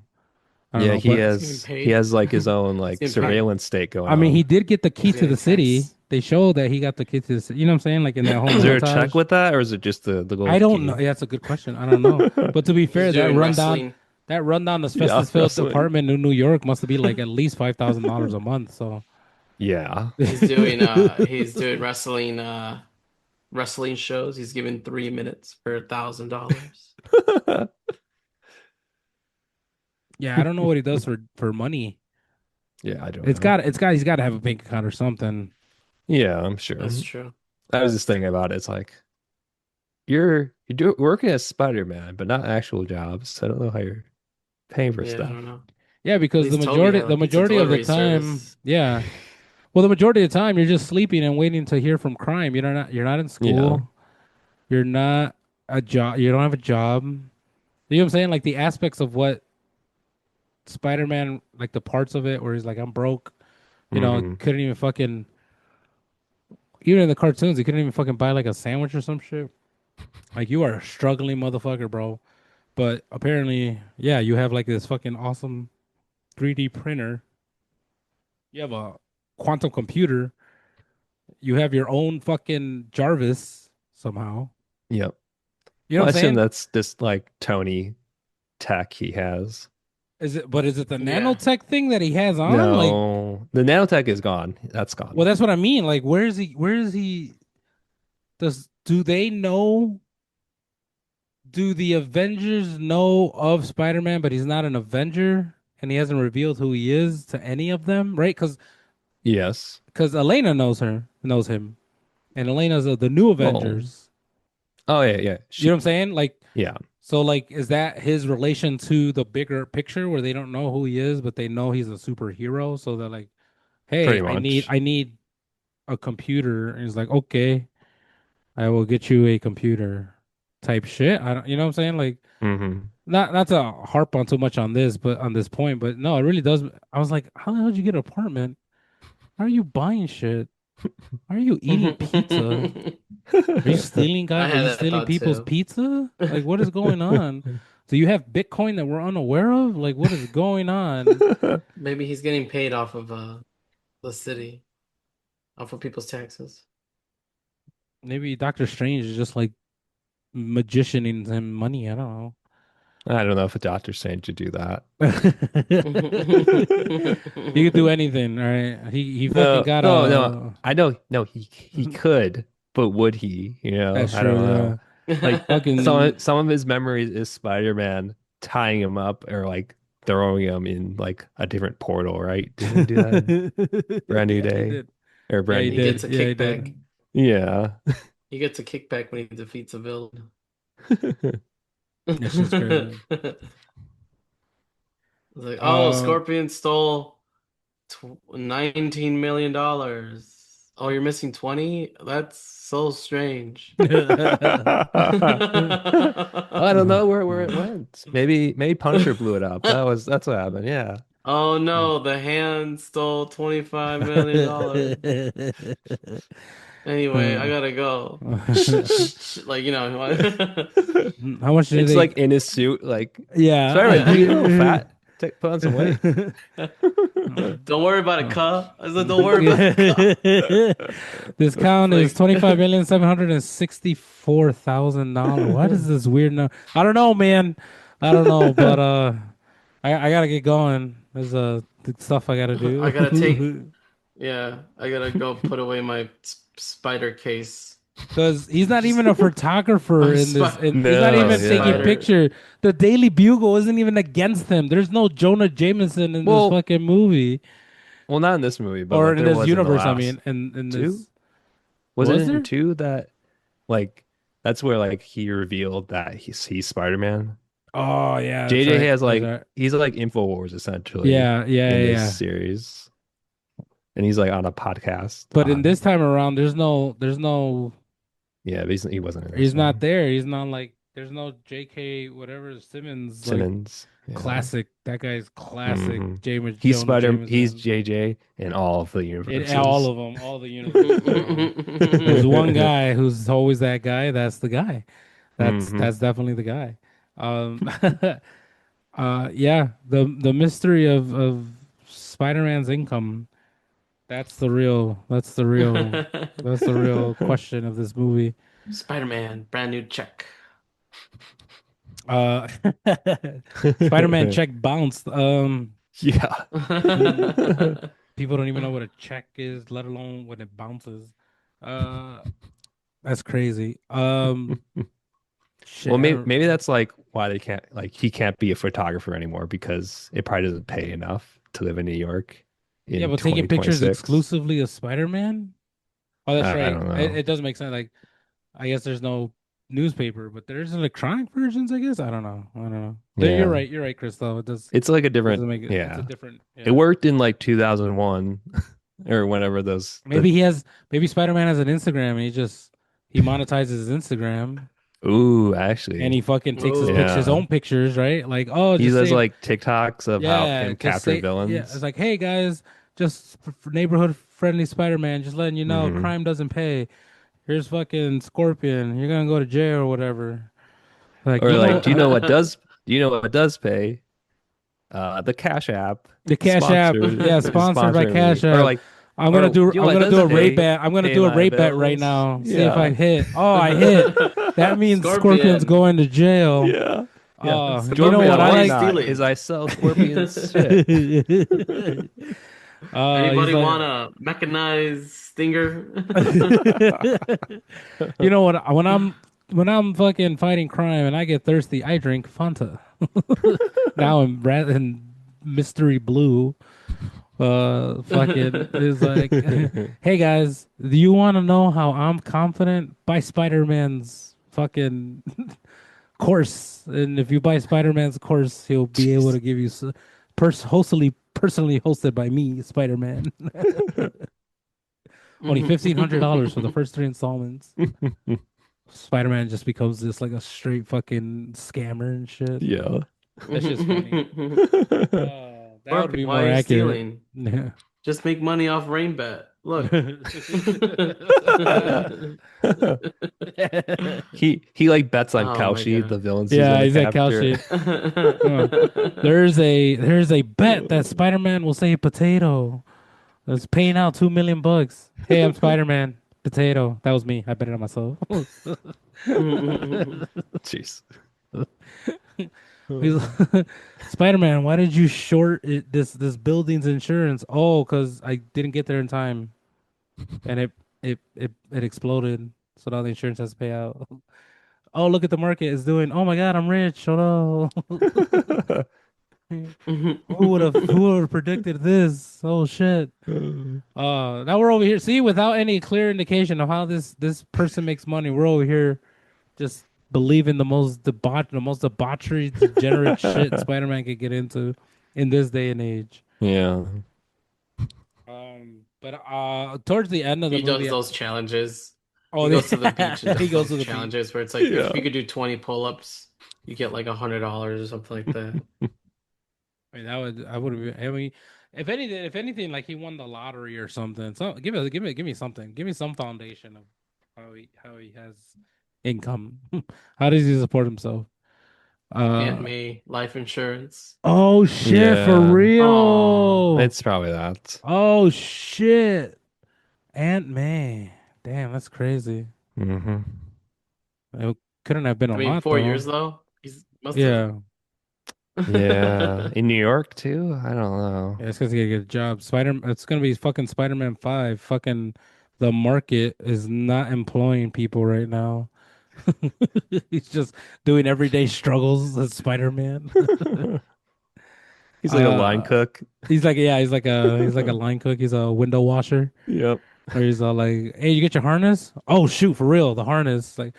A: I don't
C: Yeah,
A: know, but
B: He's getting
C: he
B: paid.
C: has like his own
B: He's
C: like
B: getting paid.
C: surveillance state going
A: I mean, he
C: on.
A: did get the key
B: He's
A: to
B: getting
A: the city.
B: taxed.
A: They showed that he got the key to the city. You know what I'm saying? Like in that whole
C: Is there a check
A: montage.
C: with that, or is it just the
A: I
C: gold
A: don't know.
C: key?
A: Yeah, that's a good question. I don't know. But to be
B: He's
A: fair, that
B: doing
A: rundown,
B: wrestling.
A: that rundown, the
C: Yeah,
A: Festusfield
C: wrestling.
A: apartment in New York must be like at least $5,000 a month. So
C: Yeah.
B: He's doing wrestling shows. He's given 3 minutes for $1,000.
A: yeah, I don't know what he does for money.
C: Yeah, I don't
A: It's
C: know.
A: got it's got he's got to have a bank account or something.
C: Yeah, I'm sure.
B: That's true.
C: I was just thinking about it. It's like working as Spider-Man, but not actual jobs. I don't know how you're paying for
B: Yeah, I
C: stuff.
B: don't know.
A: Yeah,
B: At
A: because
B: least Toby had
A: the
B: a pizza
A: majority of the
B: delivery
A: time,
B: service.
A: yeah. Well, the majority of the time you're just sleeping and waiting to hear from crime. You're not in
C: Yeah.
A: school. You're not a job. You don't have a job. You know what I'm saying? Like the aspects of what Spider-Man, like the parts of it where he's like, I'm broke. You know,
C: Hmm.
A: couldn't even fucking even in the cartoons, he couldn't even fucking buy like a sandwich or some shit. Like you are a struggling motherfucker, bro. But apparently, yeah, you have like this fucking awesome 3D printer. You have a quantum computer. You have your own fucking Jarvis somehow.
C: Yep.
A: You know
C: Well, I
A: what I'm
C: assume
A: saying?
C: that's this like Tony tech he has.
A: Is it the
B: Yeah.
A: nanotech thing that he has on? Like,
C: No, the nanotech is gone. That's gone.
A: well, that's what I mean. Like, where is he? Where is he? Do they know? Do the Avengers know of Spider-Man, but he's not an Avenger, and he hasn't revealed who he is to any of them, right?
C: Yes.
A: Because Elena knows him, and Elena's the new
C: Well,
A: Avengers.
C: oh yeah, yeah.
A: You know what I'm saying? Like,
C: Yeah,
A: so like, is that his relation to the bigger picture where they don't know who he is, but they know he's a superhero? So they're like, hey,
C: pretty much.
A: I need a computer, and he's like, okay, I will get you a computer, type shit. I don't, you know what I'm saying? Like,
C: Hmm.
A: not to harp on too much on this, but on this point, but no, it really does. I was like, how the hell did you get an apartment? How are you buying shit? How are you eating pizza? Are you stealing
B: I
A: guys? Are
B: had
A: you
B: that
A: stealing
B: thought
A: people's
B: too.
A: pizza? Like, what is going on? Do you have Bitcoin that we're unaware of? Like, what is going on?
B: Maybe he's getting paid off of the city, off of people's taxes.
A: Maybe Doctor Strange is just like magicianing him money. I don't
C: I don't know if a Doctor Strange should do that.
A: know. He could do anything, all right? He fucking
C: No,
A: got
C: no, no.
A: a.
C: I know, no, he could, but would he?
A: That's
C: I don't
A: true.
C: know.
A: Yeah,
C: Like
A: fucking.
C: some of his memories is Spider-Man tying him up or like throwing him in like a different portal, right? Didn't he do that in Brand New
A: Yeah, he
C: Day
A: did.
C: or
A: Yeah,
C: Brand
A: he
B: He
C: New?
B: gets
A: did.
B: a
A: Yeah, he
B: kickback.
A: did.
C: Yeah.
B: He gets a kickback when he defeats a villain.
A: That's just crazy.
B: It's like, oh,
A: Uh,
B: Scorpion stole $19 million. Oh, you're missing 20? That's so strange.
C: I don't know where it went. Maybe Punisher blew it up. That's what happened. Yeah.
B: Oh no, the hand stole $25 million. Anyway, I gotta go. Like,
A: How much did
C: It's
A: they?
C: like in his suit, like Spider-Man,
A: Yeah.
C: you get a little fat. Put on some weight.
B: Don't worry about it, cuh. I said, don't worry about it, cuh.
A: This count is
B: Like,
A: 25,764,000 dollars. What is this weird number? I don't know, man. I don't know, but I gotta get going. There's stuff I gotta
B: I gotta take,
A: do.
B: yeah, I gotta go put away my spider case.
A: Because he's not even a photographer
B: My
A: in this. He's not
B: my
C: No,
A: even taking
C: yeah.
B: spider.
A: picture. The Daily Bugle isn't even against him. There's no Jonah Jameson in this
C: Well,
A: fucking movie
C: well, not in this movie, but
A: or
C: like
A: in
C: there
A: this
C: was in the
A: universe. I
C: last
A: mean, in
C: two.
A: this
C: Was it
A: was
C: in
A: there?
C: two that like that's where like he revealed that he's Spider-Man?
A: Oh yeah, that's
C: JJ
A: right.
C: has
A: That's
C: like
A: right.
C: he's like InfoWars essentially
A: Yeah, yeah,
C: in
A: yeah,
C: this
A: yeah.
C: series, and he's like on a podcast
A: But in
C: on
A: this time around, there's no.
C: yeah, but he wasn't in this
A: He's not
C: one.
A: there. He's not like. There's no J.K. whatever Simmons like.
C: Simmons. Yeah.
A: Classic. That guy's classic.
C: Mhm.
A: James
C: He's
A: Jonah
C: Spider. He's
A: Jameson.
C: JJ in all of the
A: In all
C: universes.
A: of them, all the universes, bro. There's one guy who's always that guy. That's the guy.
C: Hmm.
A: That's definitely the guy. Um, yeah. The mystery of Spider-Man's income. That's the real. That's the real question of this movie.
B: Spider-Man, brand new check.
A: Uh, Spider-Man check bounced.
C: Yeah.
A: People don't even know what a check is, let alone when it bounces. Uh, that's crazy. Shit,
C: Well,
A: I don't.
C: maybe that's like why they can't like he can't be a photographer anymore because it probably doesn't pay enough to live in New York
A: Yeah,
C: in
A: but taking pictures
C: 2026.
A: exclusively of Spider-Man. Oh, that's
C: I
A: right.
C: don't
A: It,
C: know.
A: it doesn't make sense. Like, I guess there's no newspaper, but there's electronic versions. I guess I don't know. I don't know. You're
C: Yeah.
A: right. You're right, Crystal. It does.
C: It's like a different,
A: Doesn't make it. It's a
C: yeah.
A: different.
C: It
A: Yeah.
C: worked in like 2001 or whenever those the
A: Maybe maybe Spider-Man has an Instagram and he monetizes his Instagram
C: ooh,
A: and
C: actually.
A: he fucking takes his
C: Yeah.
A: own pictures, right? Like, oh,
C: He
A: just
C: does
A: say,
C: like TikToks of how
A: yeah,
C: him
A: just
C: capturing
A: say, yeah. It's
C: villains.
A: like, hey guys, just for neighborhood friendly Spider-Man, just letting you know,
C: Hmm.
A: crime doesn't pay. Here's fucking Scorpion. You're gonna go to jail or whatever. Like,
C: Or
A: you
C: like,
A: know,
C: do you know what does pay? The Cash App
A: the Cash App,
C: sponsors
A: yeah,
C: is
A: sponsored by
C: sponsoring me.
A: Cash
C: Or
A: App.
C: like or you know
A: I'm
C: what
A: gonna do
C: does
A: a rate
C: pay?
A: bet. I'm gonna
C: Pay
A: do a
C: my
A: rate bet right
C: bills.
A: now. See if I
C: Yeah.
A: hit. Oh, I hit. That means Scorpion's
B: Scorpion.
A: going to jail.
C: Yeah. Yeah.
A: Oh, you know
C: Scorpion
A: what
B: Scorpion,
A: I
B: what are you
C: One
A: like?
C: Knot is
B: stealing?
C: I sell Scorpion's shit.
A: He's
B: Anybody
A: like,
B: want a mechanized stinger?
A: you know what? When I'm fucking fighting crime and I get thirsty, I drink Fanta. Now I'm in mystery blue. Fucking is like, hey guys, do you want to know how I'm confident? Buy Spider-Man's fucking course, and if you buy Spider-Man's course, he'll be able to
C: Jeez.
A: give you personally hosted by me, Spider-Man. Only $1,500 for the first three installments. Spider-Man just becomes this like a straight fucking scammer and shit.
C: Yeah.
A: That's just funny. That would
B: Scorpion,
A: be
B: why
A: more
B: are you
A: accurate.
B: stealing?
A: Yeah.
B: Just make money off rain bet. Look.
C: He like bets on
B: Oh my
C: Kalshi,
B: god.
C: the villains he's
A: Yeah,
C: gonna
A: he's at
C: capture.
A: Kalshi. There's a bet that Spider-Man will say potato. That's paying out 2 million bucks. Hey, I'm Spider-Man. Potato. That was me. I bet it on myself.
C: Jeez.
A: He's Spider-Man, why did you short this building's insurance? Oh, because I didn't get there in time, and it exploded. So now the insurance has to pay out. Oh, look at the market is doing. Oh my God, I'm rich. Oh no. Who would have predicted this? Oh shit. Now we're over here. See, without any clear indication of how this person makes money, we're over here just believing the most debauchery, degenerate shit Spider-Man could get into in this day and age.
C: Yeah.
A: But towards the end of the
B: He does
A: movie,
B: those challenges.
A: oh,
B: He goes to the beach and
A: he
B: does
A: goes to
B: those
A: the beach.
B: challenges where it's like
C: Yeah.
B: if you could do 20 pull-ups, you get like $100 or something like that.
A: I mean, I would. I mean, if anything, like he won the lottery or something. So give me something. Give me some foundation of how he has income. How does he support himself?
B: Aunt
A: Uh
B: May, life insurance.
A: oh shit, for
C: Yeah.
B: Oh,
A: real.
C: It's probably that.
A: Oh shit, Aunt May. Damn, that's crazy.
C: Hmm.
A: It couldn't have been
B: I
A: a
B: mean,
A: lot
B: 4 years
A: though.
B: though. He's must have.
A: Yeah,
C: Yeah. In New York too? I don't know.
A: yeah, it's gonna get a good job. It's gonna be fucking Spider-Man 5. Fucking the market is not employing people right now. He's just doing everyday struggles as Spider-Man.
C: He's like a line
A: Uh,
C: cook.
A: he's like a line cook. He's a window washer.
C: Yep.
A: Or he's all like, "Hey, you get your harness? Oh shoot, for real, the harness. Like,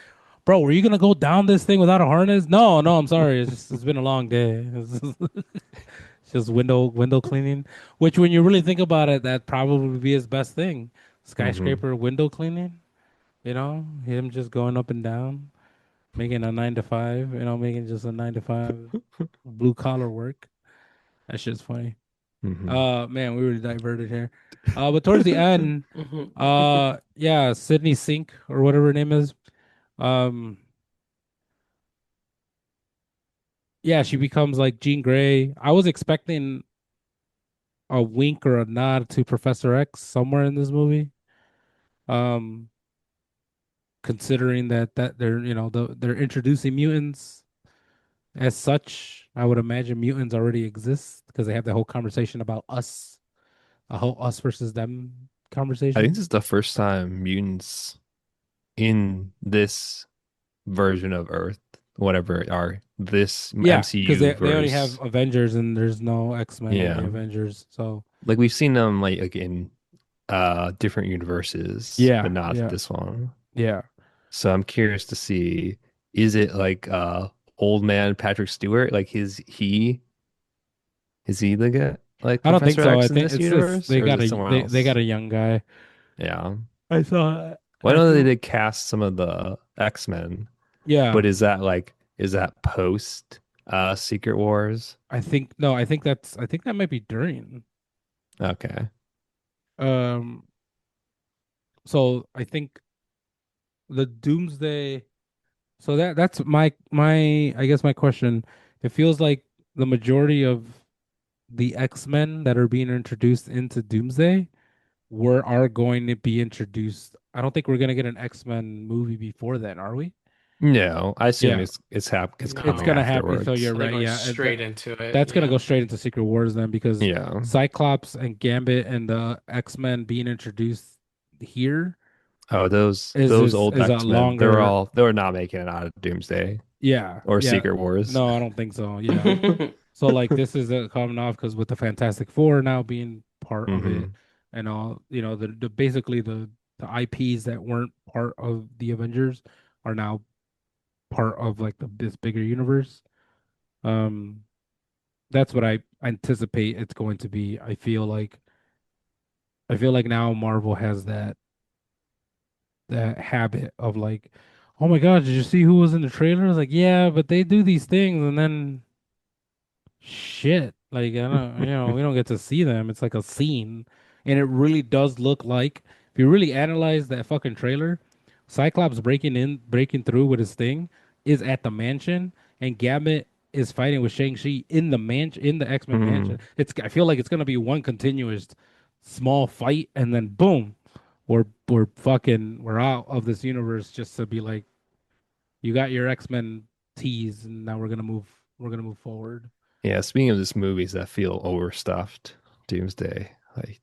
A: bro, were you gonna go down this thing without a harness? No, no, I'm sorry. It's been a long day. It's just window cleaning. Which, when you really think about it, that probably would be his best thing.
C: Hmm.
A: Skyscraper window cleaning. You know, him just going up and down. making a 9 to 5, making just a 9 to 5 blue collar work. That shit's funny.
C: Hmm.
A: Man, we were diverted here. But towards the end, yeah, Sydney Sink or whatever her name is. Um, yeah, she becomes like Jean Grey. I was expecting a wink or a nod to Professor X somewhere in this movie. Um, considering that they're they're introducing mutants as such, I would imagine mutants already exist because they have the whole conversation about us, a whole us versus them
C: I think
A: conversation.
C: this is the first time mutants in this version of Earth, whatever are this
A: Yeah, because
C: MCU
A: they already have
C: verse.
A: Avengers and there's no X-Men in the
C: Yeah.
A: Avengers. So
C: Like we've seen them like in different universes, but
A: yeah,
C: not
A: yeah,
C: this one.
A: yeah.
C: So I'm curious to see, is it like old man Patrick Stewart? Like is he the guy like
A: I don't think
C: Professor
A: so. I
C: X in
A: think
C: this
A: it's just
C: universe, or is it someone
A: they got
C: else?
A: a young guy.
C: Yeah.
A: I saw.
C: Well, I
A: I
C: know that they
A: feel.
C: did cast some of the X-Men,
A: Yeah,
C: but is that post Secret Wars?
A: I think no. I think that might be during.
C: Okay.
A: Um. So I think the Doomsday. So that's my I guess my question. It feels like the majority of the X-Men that are being introduced into Doomsday were are going to be introduced. I don't think we're gonna get an X-Men movie before then, are we?
C: No, I assume
A: Yeah,
C: it's
A: it's
C: coming
B: No.
A: gonna happen. So
C: afterwards.
A: you're
B: So they're
A: right.
B: going
A: Yeah,
B: straight into it.
A: that's gonna go
B: Yeah.
A: straight into Secret Wars then because
C: Yeah.
A: Cyclops and Gambit and the X-Men being introduced here
C: Oh,
A: is
C: those
A: is
C: old
A: is a
C: X-Men,
A: longer.
C: they were not making it out of Doomsday
A: Yeah,
C: or
A: yeah.
C: Secret Wars.
A: No, I don't think so. Yeah. So like this is coming off because with the Fantastic Four now being part of it
C: Hmm.
A: and all, the basically the IPs that weren't part of the Avengers are now part of like this bigger universe. Um, that's what I anticipate it's going to be. I feel like now Marvel has that habit of like, oh my God, did you see who was in the trailer? It's like, yeah, but they do these things and then shit. Like I don't, we don't get to see them. It's like a scene, and it really does look like if you really analyze that fucking trailer, Cyclops breaking through with his thing is at the mansion, and Gambit is fighting with Shang-Chi in the mansion in the X-Men mansion.
C: Hmm.
A: I feel like it's gonna be one continuous small fight, and then boom, we're out of this universe just to be like, you got your X-Men tease, and now we're gonna move forward.
C: Yeah, speaking of just movies that feel overstuffed, Doomsday, like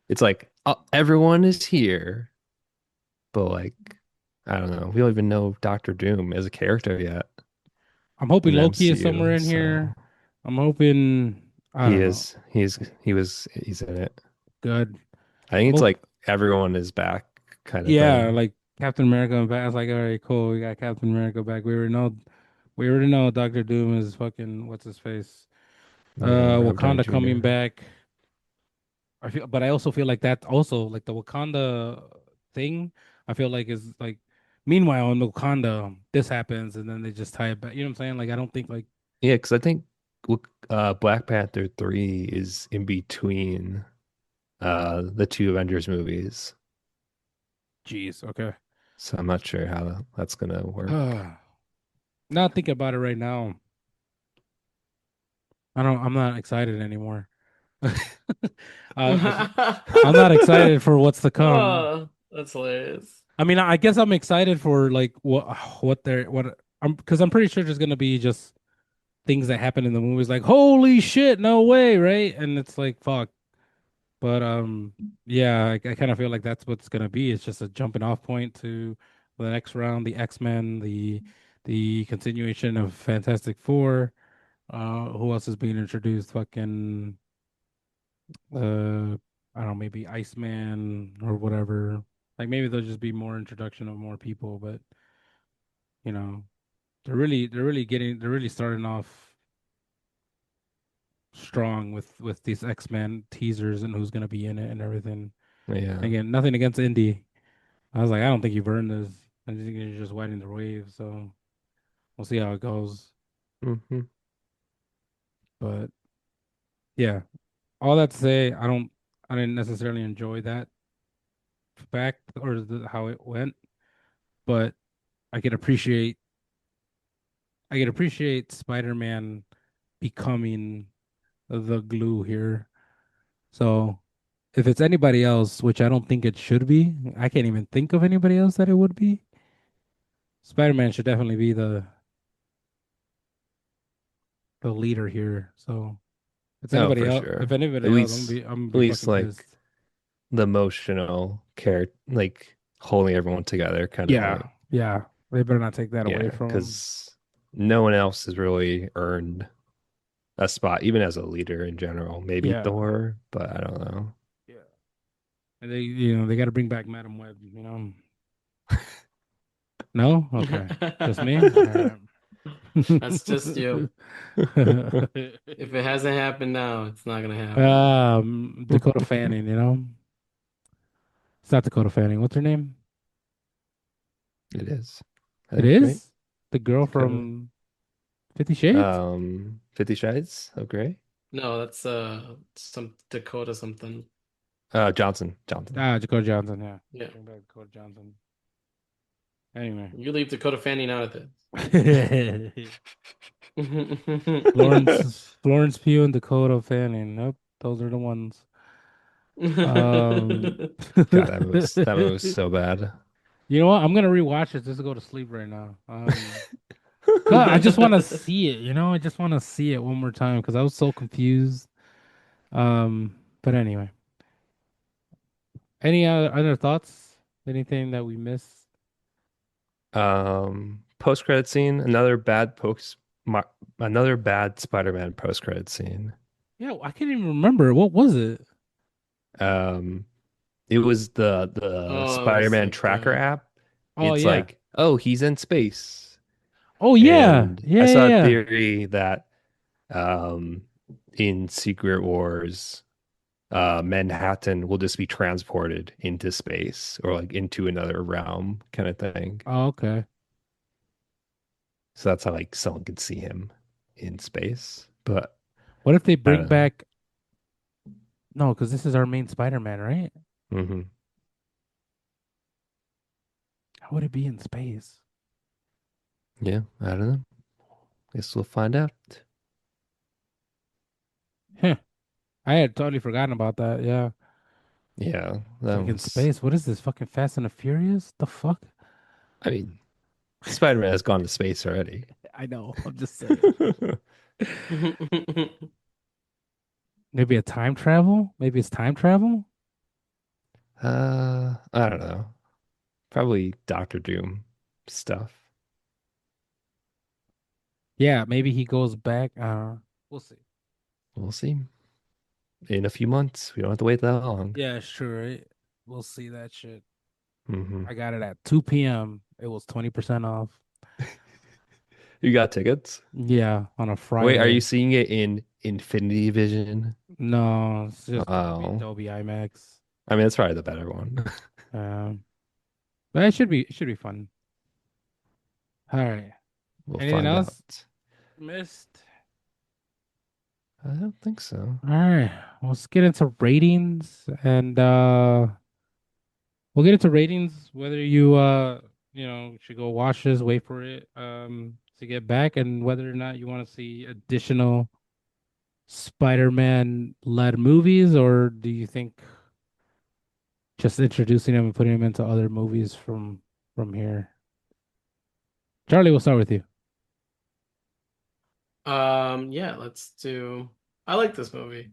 C: it's like everyone is here, but like I don't know, we don't even know Doctor Doom as a character yet
A: I'm
C: in
A: hoping
C: the
A: Loki is somewhere
C: MCU.
A: in
C: So
A: here. I'm hoping I
C: he
A: don't know.
C: is he's in it.
A: Good.
C: I think
A: I'm
C: it's
A: hope
C: like everyone is back kind of
A: yeah,
C: thing.
A: like Captain America and back. I was like, all right, cool. We got Captain America back. We already know Doctor Doom is fucking what's his face.
C: Yeah, Robert Downey
A: Wakanda coming
C: Jr.
A: back. But I also feel like that also like the Wakanda thing. I feel like is like meanwhile in Wakanda this happens and then they just tie it back. You know what I'm saying? Like I don't think like
C: Yeah, because I think Black Panther 3 is in between the two Avengers movies.
A: geez, okay.
C: So I'm not sure how that's gonna work.
A: Not thinking about it right now. I'm not excited anymore. I I'm not excited for what's to come.
B: Oh, that's hilarious.
A: I mean, I guess I'm excited for like what I'm because I'm pretty sure there's gonna be just things that happen in the movies like holy shit, no way, right? And it's like fuck. But yeah, I kind of feel like that's what's gonna be. It's just a jumping off point to the next round, the X-Men, the continuation of Fantastic Four. Who else is being introduced? Fucking I don't know, maybe Iceman or whatever. Like maybe there'll just be more introduction of more people, but you know, they're really starting off strong with these X-Men teasers and who's gonna be in it and everything.
C: Yeah.
A: Again, nothing against Indy. I was like, I don't think you've earned this. I think you're just riding the wave. So We'll see how it goes.
C: Hmm.
A: But yeah, all that to say, I didn't necessarily enjoy that fact or how it went, but I can appreciate I can appreciate Spider-Man becoming the glue here. So if it's anybody else, which I don't think it should be, I can't even think of anybody else that it would be. Spider-Man should definitely be the leader here. So
C: Oh, for
A: if
C: sure.
A: anybody else, I'm
C: At
A: gonna be
C: least
A: fucking
C: like
A: pissed.
C: the emotional care, like holding everyone together kind of
A: Yeah,
C: thing.
A: yeah. They better not take that away
C: Yeah,
A: from him.
C: because no one else has really earned a spot, even as a leader in general. Maybe
A: Yeah,
C: Thor, but I don't know.
A: yeah. And they got to bring back Madam Web. No, okay, just me. All right.
B: That's just you. If it hasn't happened now, it's not gonna happen.
A: Dakota Fanning. It's not Dakota Fanning. What's her name?
C: It is, I
A: It
C: think, right?
A: is the girl
C: Dakota.
A: from 50 Shades.
C: 50 Shades of Grey.
B: No, that's some Dakota something.
C: Johnson.
A: Dakota Johnson. Yeah,
B: Yeah.
A: bring back Dakota Johnson. Anyway,
B: You leave Dakota Fanning out of
A: Florence Pugh and Dakota Fanning. Nope, those are the ones. Um,
B: this.
C: God, that movie was so bad.
A: you know what? I'm gonna rewatch it just to go to sleep right now. God, I just want to see it. I just want to see it one more time because I was so confused. But anyway, any other thoughts? Anything that we missed?
C: Post credit scene, another bad Spider-Man post credit scene.
A: Yeah, I can't even remember. What was it?
C: Um, it was the
B: Oh, it was
C: Spider-Man
B: like
C: tracker app.
A: Oh
C: It's
A: yeah.
C: like, oh, he's in space.
A: Oh yeah.
C: And
A: Yeah,
C: I
A: yeah,
C: saw a
A: yeah.
C: theory that um in Secret Wars, Manhattan will just be transported into space or like into another realm kind of thing.
A: Oh, okay.
C: So that's how like someone could see him in space. But
A: What if they
C: I
A: bring
C: don't know.
A: back? No, because this is our main Spider-Man, right?
C: Hmm.
A: How would it be in space?
C: Yeah, I don't know. Guess we'll find out.
A: Huh. I had totally forgotten about that. Yeah.
C: Yeah,
A: It's
C: that
A: like in
C: was.
A: space. What is this? Fucking Fast and the Furious? The fuck?
C: I mean, Spider-Man has gone to space already.
A: I know. I'm just saying. Maybe a time travel? Maybe it's time travel?
C: I don't know. Probably Doctor Doom stuff.
A: Yeah, maybe he goes back. We'll see.
C: We'll see. In a few months. We don't have to wait that long.
A: Yeah, sure. We'll see that shit.
C: Hmm.
A: I got it at 2 p.m. It was 20% off.
C: You got tickets?
A: Yeah, on a
C: Wait, are you
A: Friday.
C: seeing it in Infinity Vision?
A: No, it's just
C: Oh,
A: Dolby IMAX.
C: I mean, it's probably the better one.
A: Um, but it should be fun. All right.
C: We'll
A: Anything
C: find
A: else
C: out.
A: missed?
C: I don't think so.
A: All right. Let's get into ratings and we'll get into ratings whether you should go watch this, wait for it to get back and whether or not you want to see additional Spider-Man led movies or do you think just introducing him and putting him into other movies from here? Charlie, we'll start with you.
B: Yeah, let's do. I like this movie.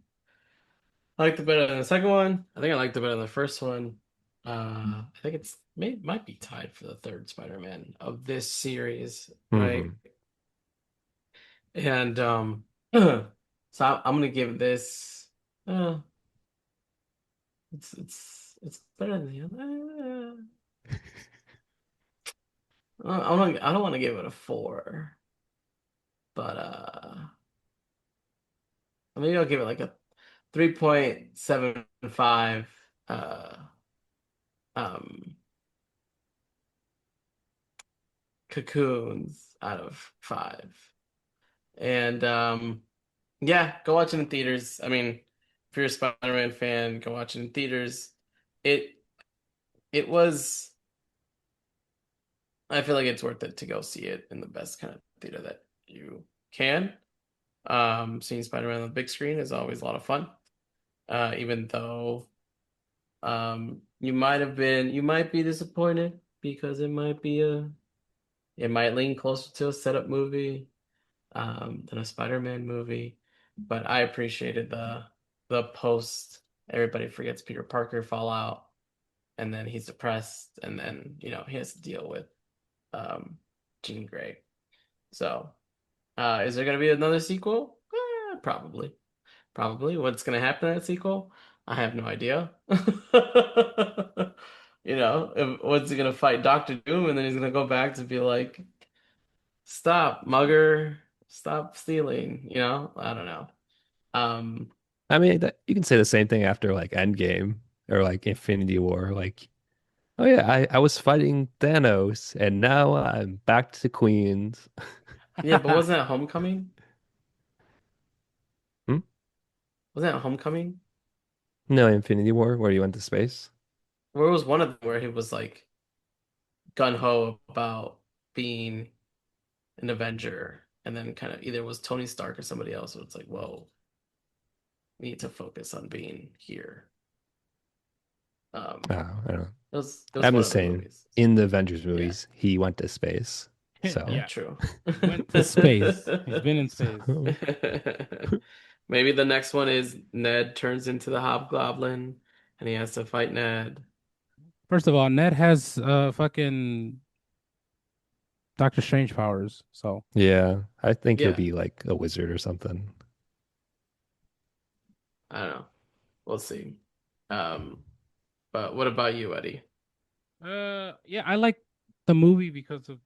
B: I liked it better than the second one. I think I liked it better than the first one. I think might be tied for the third Spider-Man of this series, right?
C: Hmm.
B: And so I'm gonna give this. Uh, it's better than the other. I don't want to give it a 4, but maybe I'll give it like a 3.75. Um, Cocoons out of 5. And yeah, go watch it in theaters. I mean, if you're a Spider-Man fan, go watch it in theaters. It it was I feel like it's worth it to go see it in the best kind of theater that you can. Seeing Spider-Man on the big screen is always a lot of fun. Even though you might be disappointed because it might lean closer to a setup movie than a Spider-Man movie. But I appreciated the post everybody forgets Peter Parker fallout, and then he's depressed, and then he has to deal with Jean Grey. So, is there gonna be another sequel? Probably. Probably. What's gonna happen in that sequel? I have no idea. What's he gonna fight Doctor Doom, and then he's gonna go back to be like, "Stop, mugger! Stop stealing!" I don't know. Um,
C: I mean, you can say the same thing after like Endgame or like Infinity War. Like, oh yeah, I was fighting Thanos and now I'm back to Queens.
B: yeah, but wasn't that Homecoming?
C: Hmm?
B: Wasn't that Homecoming?
C: No, Infinity War, where you went to space.
B: Where was one of them where he was like gun ho about being an Avenger, and then kind of either it was Tony Stark or somebody else. So it's like, whoa, we need to focus on being here.
C: Oh,
B: Um,
C: I don't know.
B: it was
C: I'm
B: one
C: just
B: of the
C: saying,
B: movies.
C: in the Avengers
B: Yeah,
C: movies, he went to space. So,
B: yeah,
A: Yeah,
B: true.
A: he went to space. He's been in space.
B: Maybe the next one is Ned turns into the Hobgoblin and he has to fight Ned.
A: First of all, Ned has fucking Doctor Strange powers, so
C: yeah, I think he'll
B: Yeah,
C: be like a wizard or something.
B: I don't know. We'll see. Um, but what about you, Eddie?
A: yeah, I like the movie because of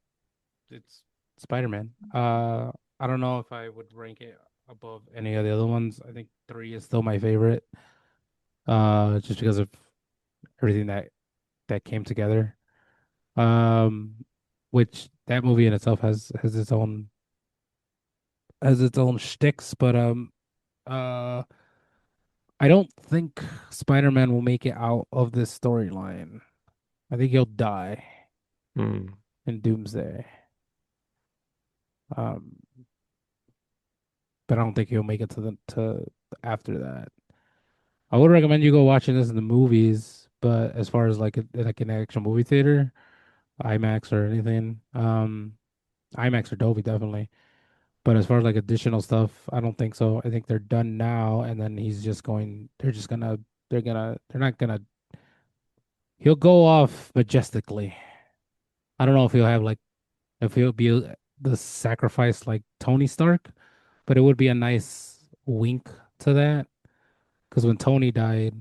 A: it's Spider-Man. I don't know if I would rank it above any of the other ones. I think 3 is still my favorite. Just because of everything that came together. Um, which that movie in itself has its own shticks, but uh, I don't think Spider-Man will make it out of this storyline. I think he'll die
C: Hmm.
A: in Doomsday. Um, but I don't think he'll make it to after that. I would recommend you go watching this in the movies, but as far as like an actual movie theater, IMAX or anything, IMAX or Dolby definitely. But as far as like additional stuff, I don't think so. I think they're done now, and then he's just going. They're not gonna. He'll go off majestically. I don't know if he'll be the sacrifice like Tony Stark, but it would be a nice wink to that. Because when Tony died,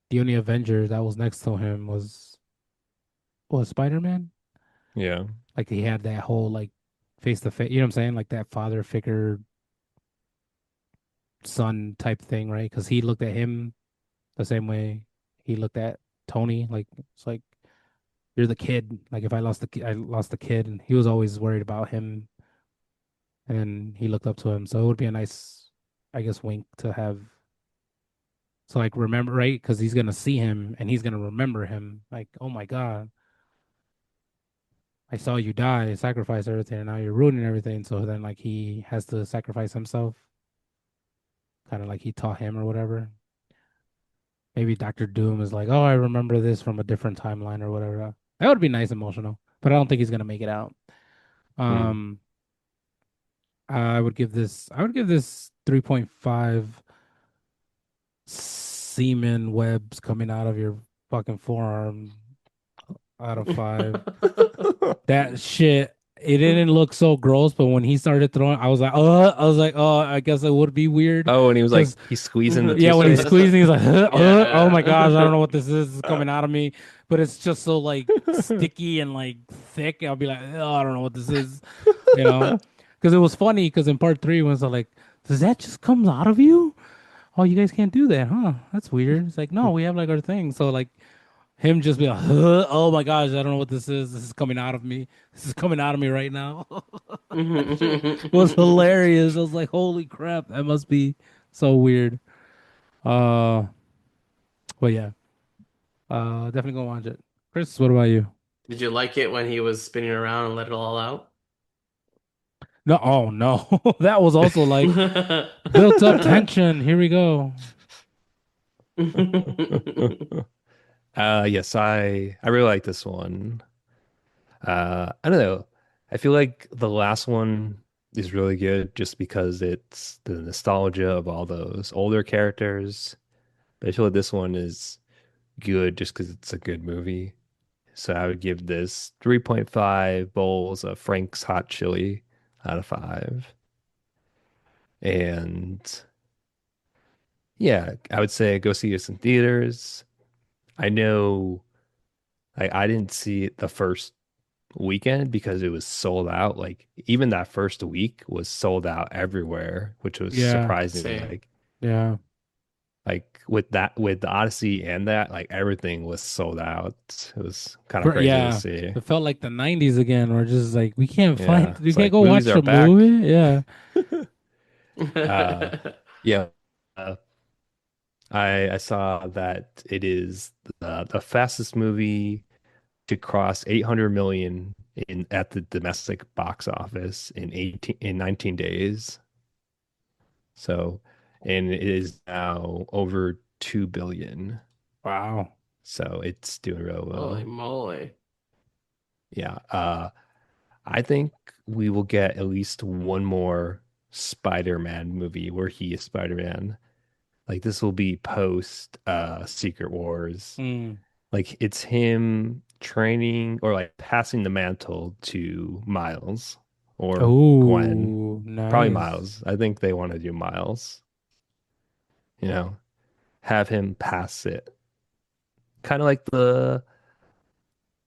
A: the only Avenger that was next to him was Spider-Man.
C: Yeah.
A: Like he had that whole like face to face, you know what I'm saying? Like that father figure son type thing, right? Because he looked at him the same way he looked at Tony. Like it's like you're the kid. Like if I lost I lost the kid, and he was always worried about him, and he looked up to him. So it would be a nice, I guess, wink to have. So like remember, right? Because he's gonna see him, and he's gonna remember him. Like, oh my God, I saw you die, sacrifice everything, and now you're ruining everything. So then like he has to sacrifice himself, kind of like he taught him or whatever. Maybe Doctor Doom is like, oh, I remember this from a different timeline or whatever. That would be nice, emotional, but I don't think he's gonna make it out.
C: Hmm.
A: Um, I would give this 3.5 semen webs coming out of your fucking forearm out of 5. That shit, it didn't look so gross, but when he started throwing, I was like, oh, I guess it would be weird
C: Oh, and he was like,
A: because
C: he's squeezing the
A: yeah, when he's
C: toothpaste.
A: squeezing, he's like, oh my gosh, I don't know
B: Yeah.
A: what this is. It's coming out of me, but it's just so like sticky and like thick. I'll be like, oh, I don't know what this is, you know? Because it was funny because in part 3, when it's like, does that just come out of you? Oh, you guys can't do that, huh? That's weird. It's like, no, we have like our thing. So like, him just be like, "Huh? Oh my gosh, I don't know what this is. This is coming out of me. This is coming out of me right now." That shit was hilarious. I was like, holy crap, that must be so weird. Uh, but yeah, definitely gonna watch it. Chris, what about you?
B: Did you like it when he was spinning around and let it all out?
A: No, oh no, that was also like built up tension. Here we go.
C: Yes, I really like this one. I don't know. I feel like the last one is really good just because it's the nostalgia of all those older characters. But I feel like this one is good just because it's a good movie. So I would give this 3.5 bowls of Frank's hot chili out of 5. And yeah, I would say go see this in theaters. I know I didn't see it the first weekend because it was sold out. Like even that first week was sold out everywhere, which was
A: Yeah,
C: surprising.
B: Same.
A: yeah.
C: With that with the Odyssey and that, like everything was sold out. It was kind of crazy to
A: Yeah,
C: see.
A: it felt like the '90s again. We're just like
C: Yeah,
A: we
C: it's
A: can't
C: like
A: go
C: movies
A: watch
C: are
A: a
C: back.
A: movie. Yeah.
C: Uh, yeah. Uh, I saw that it is the fastest movie to cross 800 million in at the domestic box office in 19 days. So, and it is now over 2 billion.
A: Wow.
C: So it's doing real
B: Holy
C: well.
B: moly.
C: Yeah. I think we will get at least one more Spider-Man movie where he is Spider-Man. Like this will be post Secret Wars.
A: Mm.
C: Like it's him training or like passing the mantle to Miles or Gwen.
A: Oh,
C: Probably
A: nice.
C: Miles. I think they want to do Miles, you know, have him pass it. Kind of like the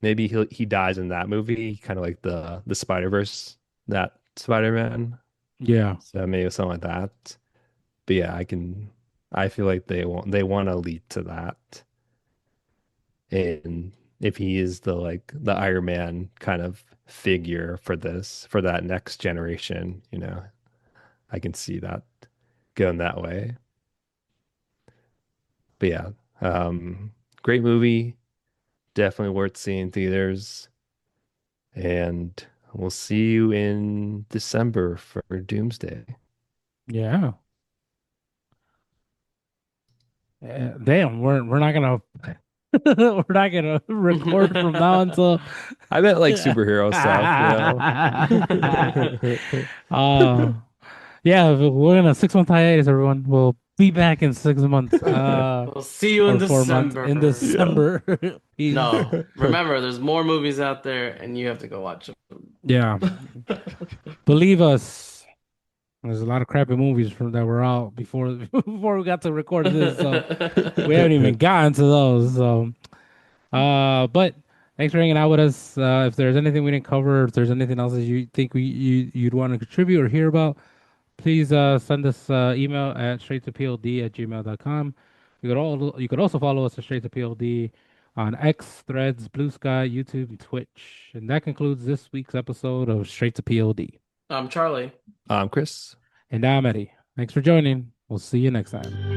C: maybe he dies in that movie, kind of like the Spider-Verse, that Spider-Man.
A: Yeah.
C: So maybe something like that. But yeah, I feel like they want to lead to that. And if he is the like the Iron Man kind of figure for this, for that next generation, I can see that going that way. But yeah, great movie, definitely worth seeing in theaters. And we'll see you in December for Doomsday.
A: Yeah. Damn, we're not gonna we're not gonna record from now until
C: I meant like superhero stuff.
A: uh yeah, we're in a 6 month hiatus, everyone. We'll be back in 6 months.
B: We'll see you in
A: Or 4 months in
B: December.
C: Yeah.
A: December. Peace.
B: No, remember, there's more movies out there, and you have to go watch
A: Yeah.
B: them.
A: Believe us. There's a lot of crappy movies from that were out before before we got to record this, so we haven't even gotten to those. So but thanks for hanging out with us. If there's anything we didn't cover, if there's anything else that you think you'd want to contribute or hear about, please send us email at straight2pld@gmail.com. You could also follow us at straight to PLD on X, Threads, Blue Sky, YouTube, and Twitch. And that concludes this week's episode of Straight to PLD.
B: Charlie.
C: Chris.
A: And I'm Eddie. Thanks for joining. We'll see you next time.